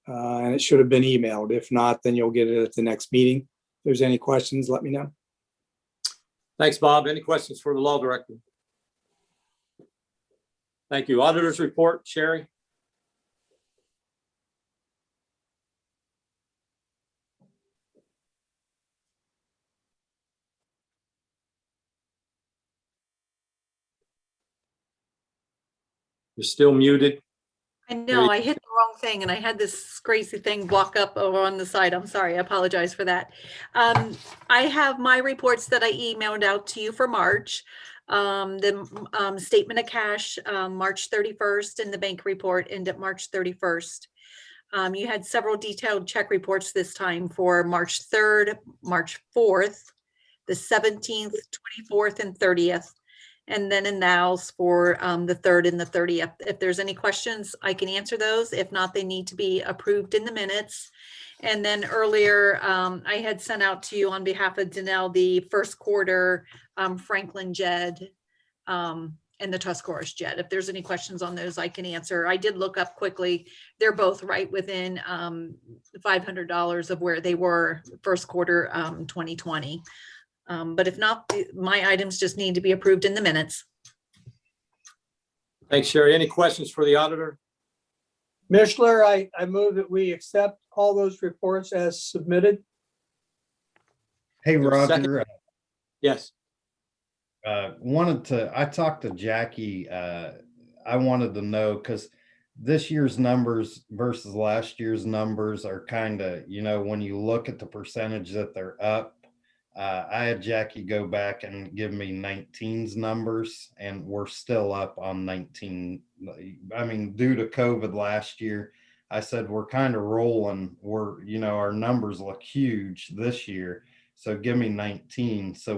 And it should have been emailed. If not, then you'll get it at the next meeting. If there's any questions, let me know. Thanks, Bob. Any questions for the law director? Thank you. Auditor's report, Sherry. You're still muted. I know, I hit the wrong thing and I had this crazy thing block up over on the side. I'm sorry, I apologize for that. I have my reports that I emailed out to you for March. The statement of cash, March 31st, and the bank report ended March 31st. You had several detailed check reports this time for March 3rd, March 4th, the 17th, 24th, and 30th. And then in nows for the 3rd and the 30th. If there's any questions, I can answer those. If not, they need to be approved in the minutes. And then earlier, I had sent out to you on behalf of Danelle the first quarter Franklin JED and the Tuscarawas JED. If there's any questions on those, I can answer. I did look up quickly. They're both right within $500 of where they were first quarter 2020. But if not, my items just need to be approved in the minutes. Thanks, Sherry. Any questions for the auditor? Mishler, I move that we accept all those reports as submitted. Hey, There's a second. Roger, Yes. I talked to Jackie. I wanted to know, because this year's numbers versus last year's numbers are kind of, when you look at the percentage that they're up, I had Jackie go back and give me 19's numbers, and we're still up on 19. I mean, due to COVID last year, I said, we're kind of rolling. Our numbers look huge this year. So give me 19. So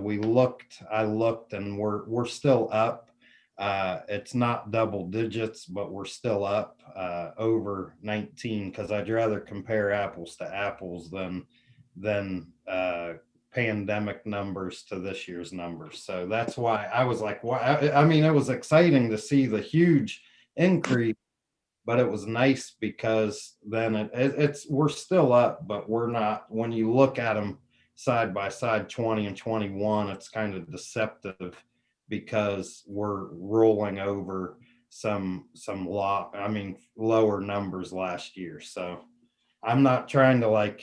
I looked, and we're still up. It's not double digits, but we're still up over 19, because I'd rather compare apples to apples than pandemic numbers to this year's numbers. So that's why I was like, wow. I mean, it was exciting to see the huge increase, but it was nice because then we're still up, but we're not. When you look at them side by side, 20 and 21, it's kind of deceptive because we're rolling over some lower numbers last year. So I'm not trying to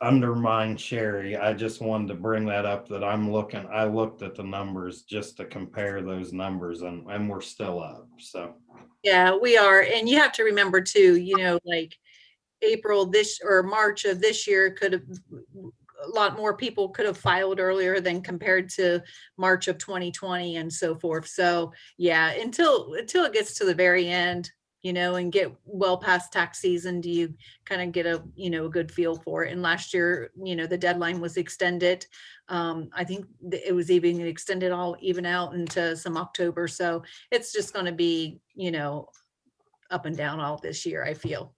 undermine Sherry. I just wanted to bring that up, that I looked at the numbers just to compare those numbers, and we're still up. So Yeah, we are. And you have to remember too, April or March of this year a lot more people could have filed earlier than compared to March of 2020 and so forth. So yeah, until it gets to the very end, and get well past tax season, do you kind of get a good feel for it. And last year, the deadline was extended. I think it was even extended even out into some October. So it's just going to be, up and down all this year, I feel.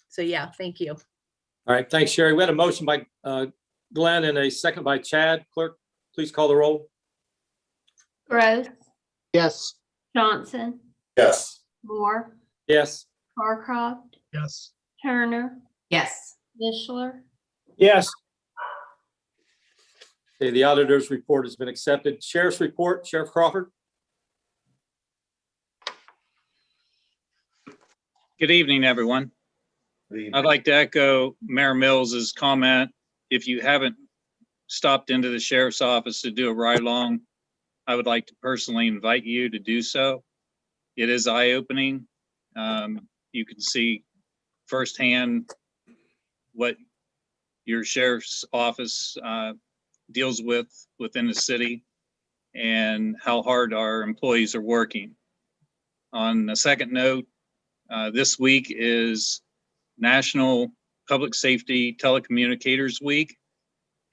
So yeah, thank you. All right. Thanks, Sherry. We had a motion by Glenn and a second by Chad. Clerk, please call the roll. Gross, Yes. Johnson, Yes. Moore, Yes. Harcroft, Yes. Turner, Yes. Mishler, Yes, Okay, the auditor's report has been accepted. Sheriff's report, Sheriff Crawford. Good evening, everyone. I'd like to echo Mayor Mills's comment. If you haven't stopped into the sheriff's office to do a ride-along, I would like to personally invite you to do so. It is eye-opening. You can see firsthand what your sheriff's office deals with within the city and how hard our employees are working. On a second note, this week is National Public Safety Telecommunicators Week,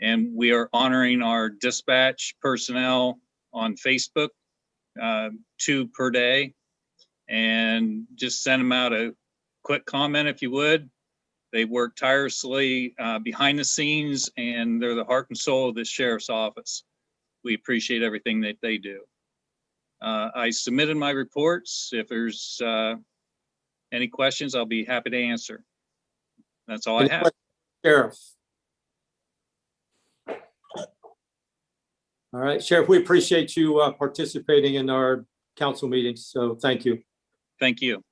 and we are honoring our dispatch personnel on Facebook, 2 per day. And just send them out a quick comment if you would. They work tirelessly behind the scenes, and they're the heart and soul of the sheriff's office. We appreciate everything that they do. I submitted my reports. If there's any questions, I'll be happy to answer. That's all I have. Sheriff. All right, Sheriff, we appreciate you participating in our council meetings, so thank you. Thank you.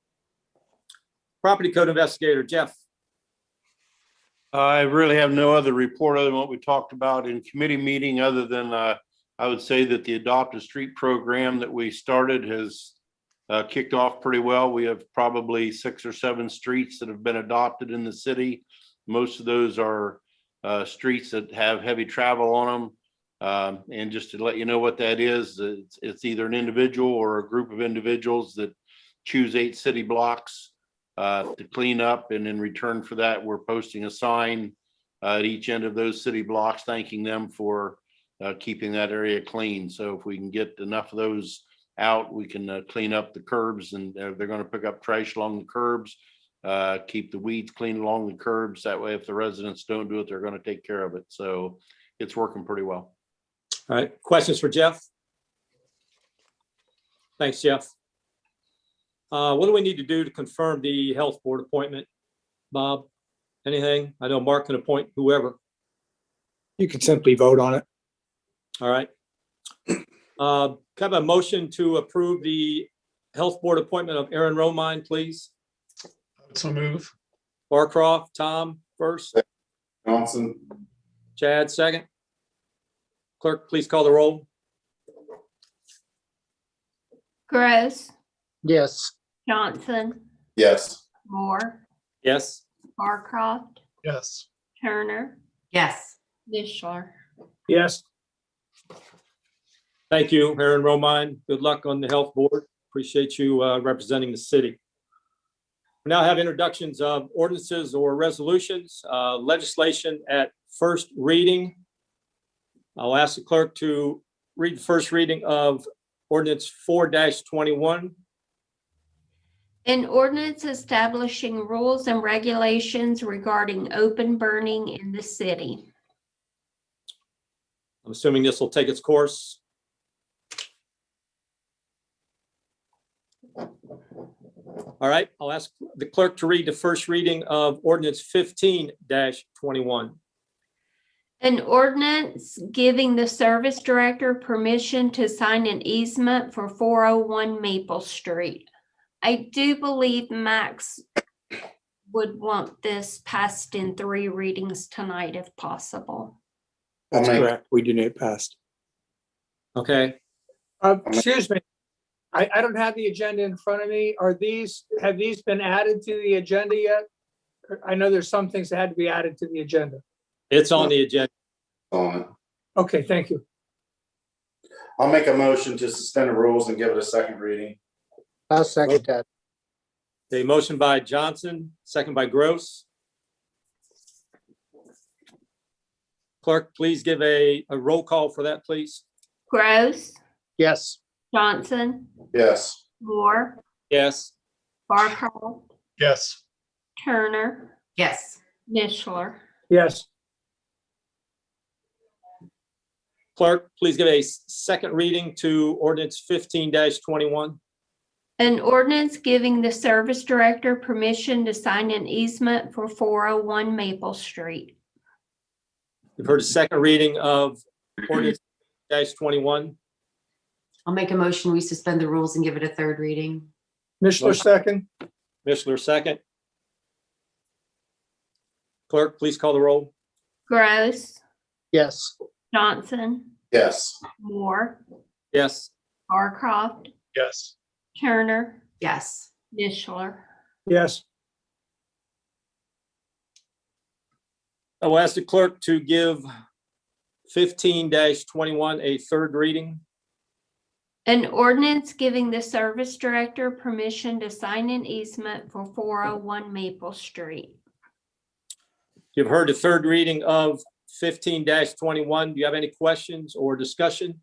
Property code investigator, Jeff. I really have no other report other than what we talked about in committee meeting, other than I would say that the Adopt a Street program that we started has kicked off pretty well. We have probably 6 or 7 streets that have been adopted in the city. Most of those are streets that have heavy travel on them. And just to let you know what that is, it's either an individual or a group of individuals that choose 8 city blocks to clean up. And in return for that, we're posting a sign at each end of those city blocks, thanking them for keeping that area clean. So if we can get enough of those out, we can clean up the curbs, and they're going to pick up trash along the curbs, keep the weeds clean along the curbs. That way, if the residents don't do it, they're going to take care of it. So it's working pretty well. All right, questions for Jeff? Thanks, Jeff. What do we need to do to confirm the health board appointment? Bob, anything? I know Mark can appoint whoever. You can simply vote on it. All right. Can I have a motion to approve the health board appointment of Aaron Romine, please? So move. Barcroft, Tom first, Johnson, Chad second. Clerk, please call the roll. Gross, Yes. Johnson, yes. Moore, Yes. Barcroft, Yes. Turner, Yes. Mishler. Yes, Thank you, Aaron Romine. Good luck on the health board. Appreciate you representing the city. We now have introductions of ordinances or resolutions, legislation at first reading. I'll ask the clerk to read the first reading of ordinance 4-21. An ordinance establishing rules and regulations regarding open burning in the city. I'm assuming this will take its course. All right, I'll ask the clerk to read the first reading of ordinance 15-21. An ordinance giving the service director permission to sign an easement for 401 Maple Street. I do believe Max would want this passed in 3 readings tonight if possible. That's I'll make- correct. We do need it passed. Okay, excuse me. I don't have the agenda in front of me. Have these been added to the agenda yet? I know there's some things that had to be added to the agenda. it's on the agenda. On it. Okay, thank you. I'll make a motion to suspend the rules and give it a second reading. I'll second that. A motion by Johnson, second by Gross. Clerk, please give a roll call for that, please. Gross, Yes. Johnson, Yes. Moore, Yes. Barcroft, Yes. Turner, Yes. Mishler. Yes, Clerk, please give a second reading to ordinance 15-21. An ordinance giving the service director permission to sign an easement for 401 Maple Street. You've heard a second reading of ordinance 15-21. I'll make a motion, we suspend the rules and give it a 3rd reading. Mishler second. Mishler, second. Clerk, please call the roll. Gross, Yes. Johnson, Yes. Moore, Yes. Barcroft, Yes. Turner, Yes. Mishler. yes, I will ask the clerk to give 15-21 a third reading. An ordinance giving the service director permission to sign an easement for 401 Maple Street. You've heard the third reading of 15-21. Do you have any questions or discussion?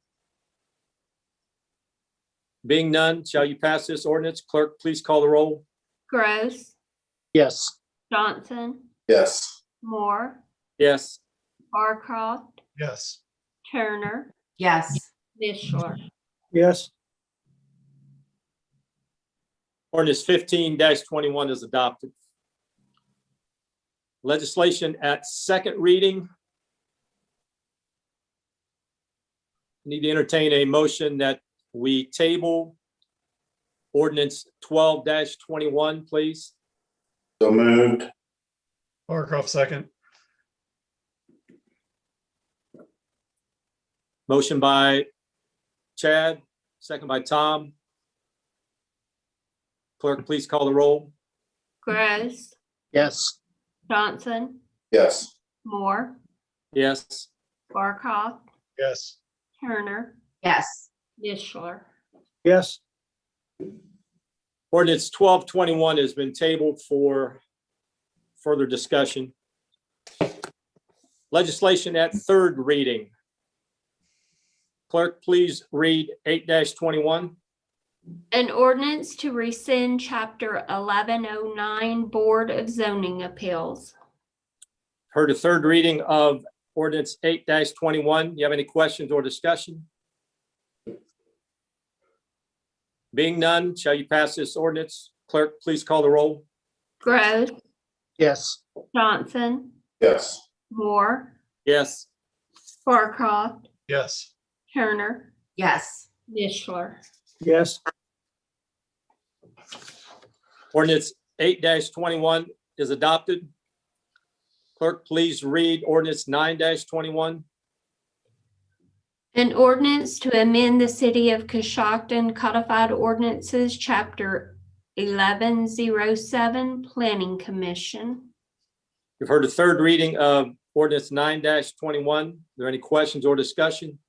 Being none, shall you pass this ordinance? Clerk, please call the roll. Gross, Yes. Johnson, Yes. Moore, Yes. Barcroft, Yes. Turner, Yes. Mishler. yes, Ordinance 15-21 is adopted. Legislation at second reading. Need to entertain a motion that we table ordinance 12-21, please. So moved. Barcroft, second. Motion by Chad, second by Tom. Clerk, please call the roll. Gross, Yes. Johnson, Yes. Moore, Yes. Barcroft, Yes. Turner, Yes. Mishler. yes, Ordinance 12-21 has been tabled for further discussion. Legislation at third reading. Clerk, please read 8-21. An ordinance to rescind chapter 1109 Board of Zoning Appeals. Heard a third reading of ordinance 8-21. You have any questions or discussion? Being none, shall you pass this ordinance? Clerk, please call the roll. Gross, Yes. Johnson, Yes. Moore, Yes. Barcroft, Yes. Turner, Yes. Mishler. yes, Ordinance 8-21 is adopted. Clerk, please read ordinance 9-21. An ordinance to amend the City of Coshocton Codified Ordinances, Chapter 1107, Planning Commission. You've heard the third reading of ordinance 9-21. Are there any questions or discussion?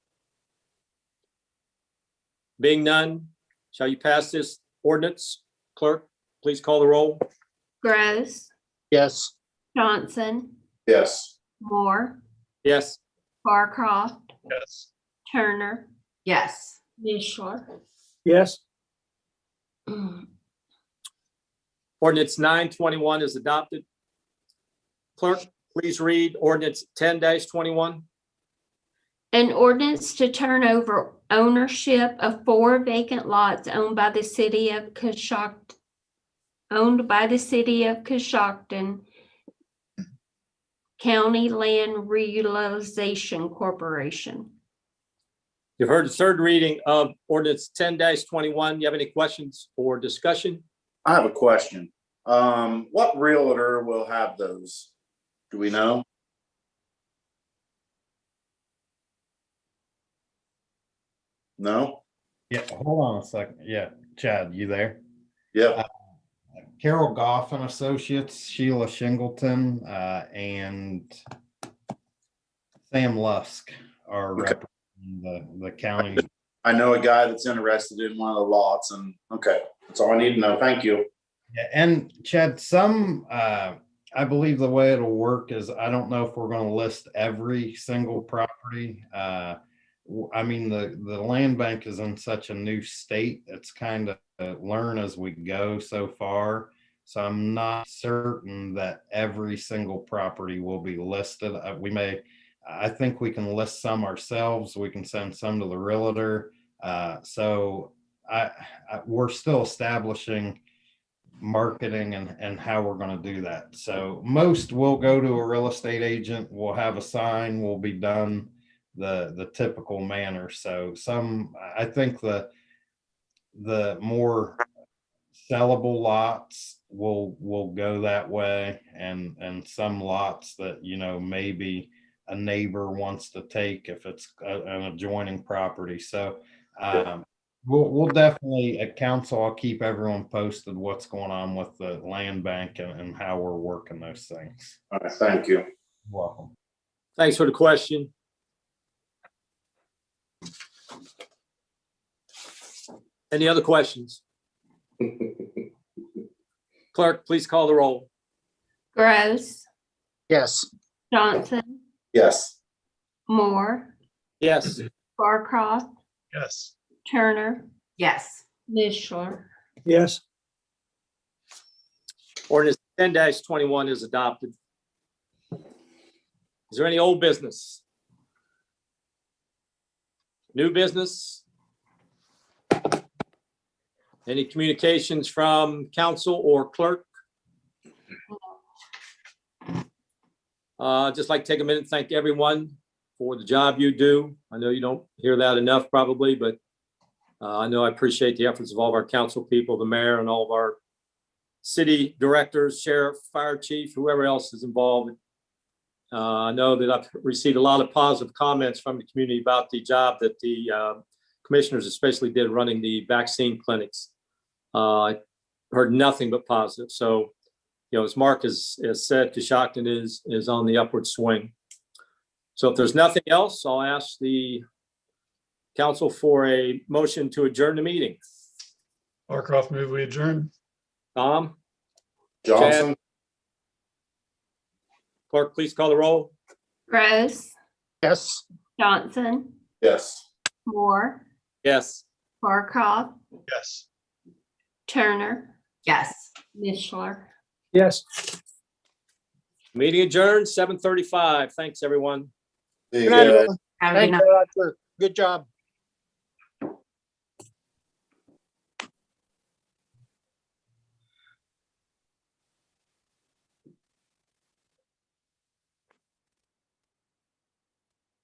Being none, shall you pass this ordinance? Clerk, please call the roll. Gross, Yes. Johnson, Yes. Moore, Yes. Barcroft, Yes. Turner, Yes. Mishler. yes, Ordinance 9-21 is adopted. Clerk, please read ordinance 10-21. An ordinance to turn over ownership of 4 vacant lots owned by the City of Coshocton, County Land Realization Corporation. You've heard the third reading of ordinance 10-21. You have any questions or discussion? I have a question. What realtor will have those? Do we know? No? Yeah, hold on a second. Yeah, Chad, you there? Yep. Carol Goff and Associates, Sheila Shingleton, and Sam Lusk are Okay. representing the county. I know a guy that's interested in one of the lots, and okay, that's all I need to know. Thank you. Yeah, and Chad, I believe the way it'll work is, I don't know if we're going to list every single property. I mean, the land bank is in such a new state. It's kind of learn as we go so far. So I'm not certain that every single property will be listed. I think we can list some ourselves. We can send some to the realtor. So we're still establishing marketing and how we're going to do that. So most will go to a real estate agent. We'll have a sign. We'll be done the typical manner. So I think the more sellable lots we'll go that way, and some lots that, you know, maybe a neighbor wants to take if it's an adjoining property. So we'll definitely, at council, I'll keep everyone posted what's going on with the land bank and how we're working those things. All right, thank you. You're welcome. Thanks for the question. Any other questions? Clerk, please call the roll. Gross, Yes. Johnson, Yes. Moore, Yes. Barcroft, Yes. Turner, Yes. Mishler. Yes. Ordinance 10-21 is adopted. Is there any old business? New business? Any communications from council or clerk? I'd just like to take a minute and thank everyone for the job you do. I know you don't hear that enough probably, but I know I appreciate the efforts of all of our council people, the mayor, and all of our city directors, sheriff, fire chief, whoever else is involved. I know that I've received a lot of positive comments from the community about the job that the commissioners especially did running the vaccine clinics. I heard nothing but positive. So, you know, as Mark has said, Coshocton is on the upward swing. So if there's nothing else, I'll ask the council for a motion to adjourn the meeting. Barcroft, move we adjourn. Tom, Johnson? clerk, please call the roll. Gross, Yes. Johnson, Yes. Moore, Yes. Barcroft, Yes. Turner, Yes. Mishler. Yes. Meeting adjourned, 7:35. Thanks, everyone. See you Good night, guys. everyone. Have a good Thank night. you, Roger. Good job.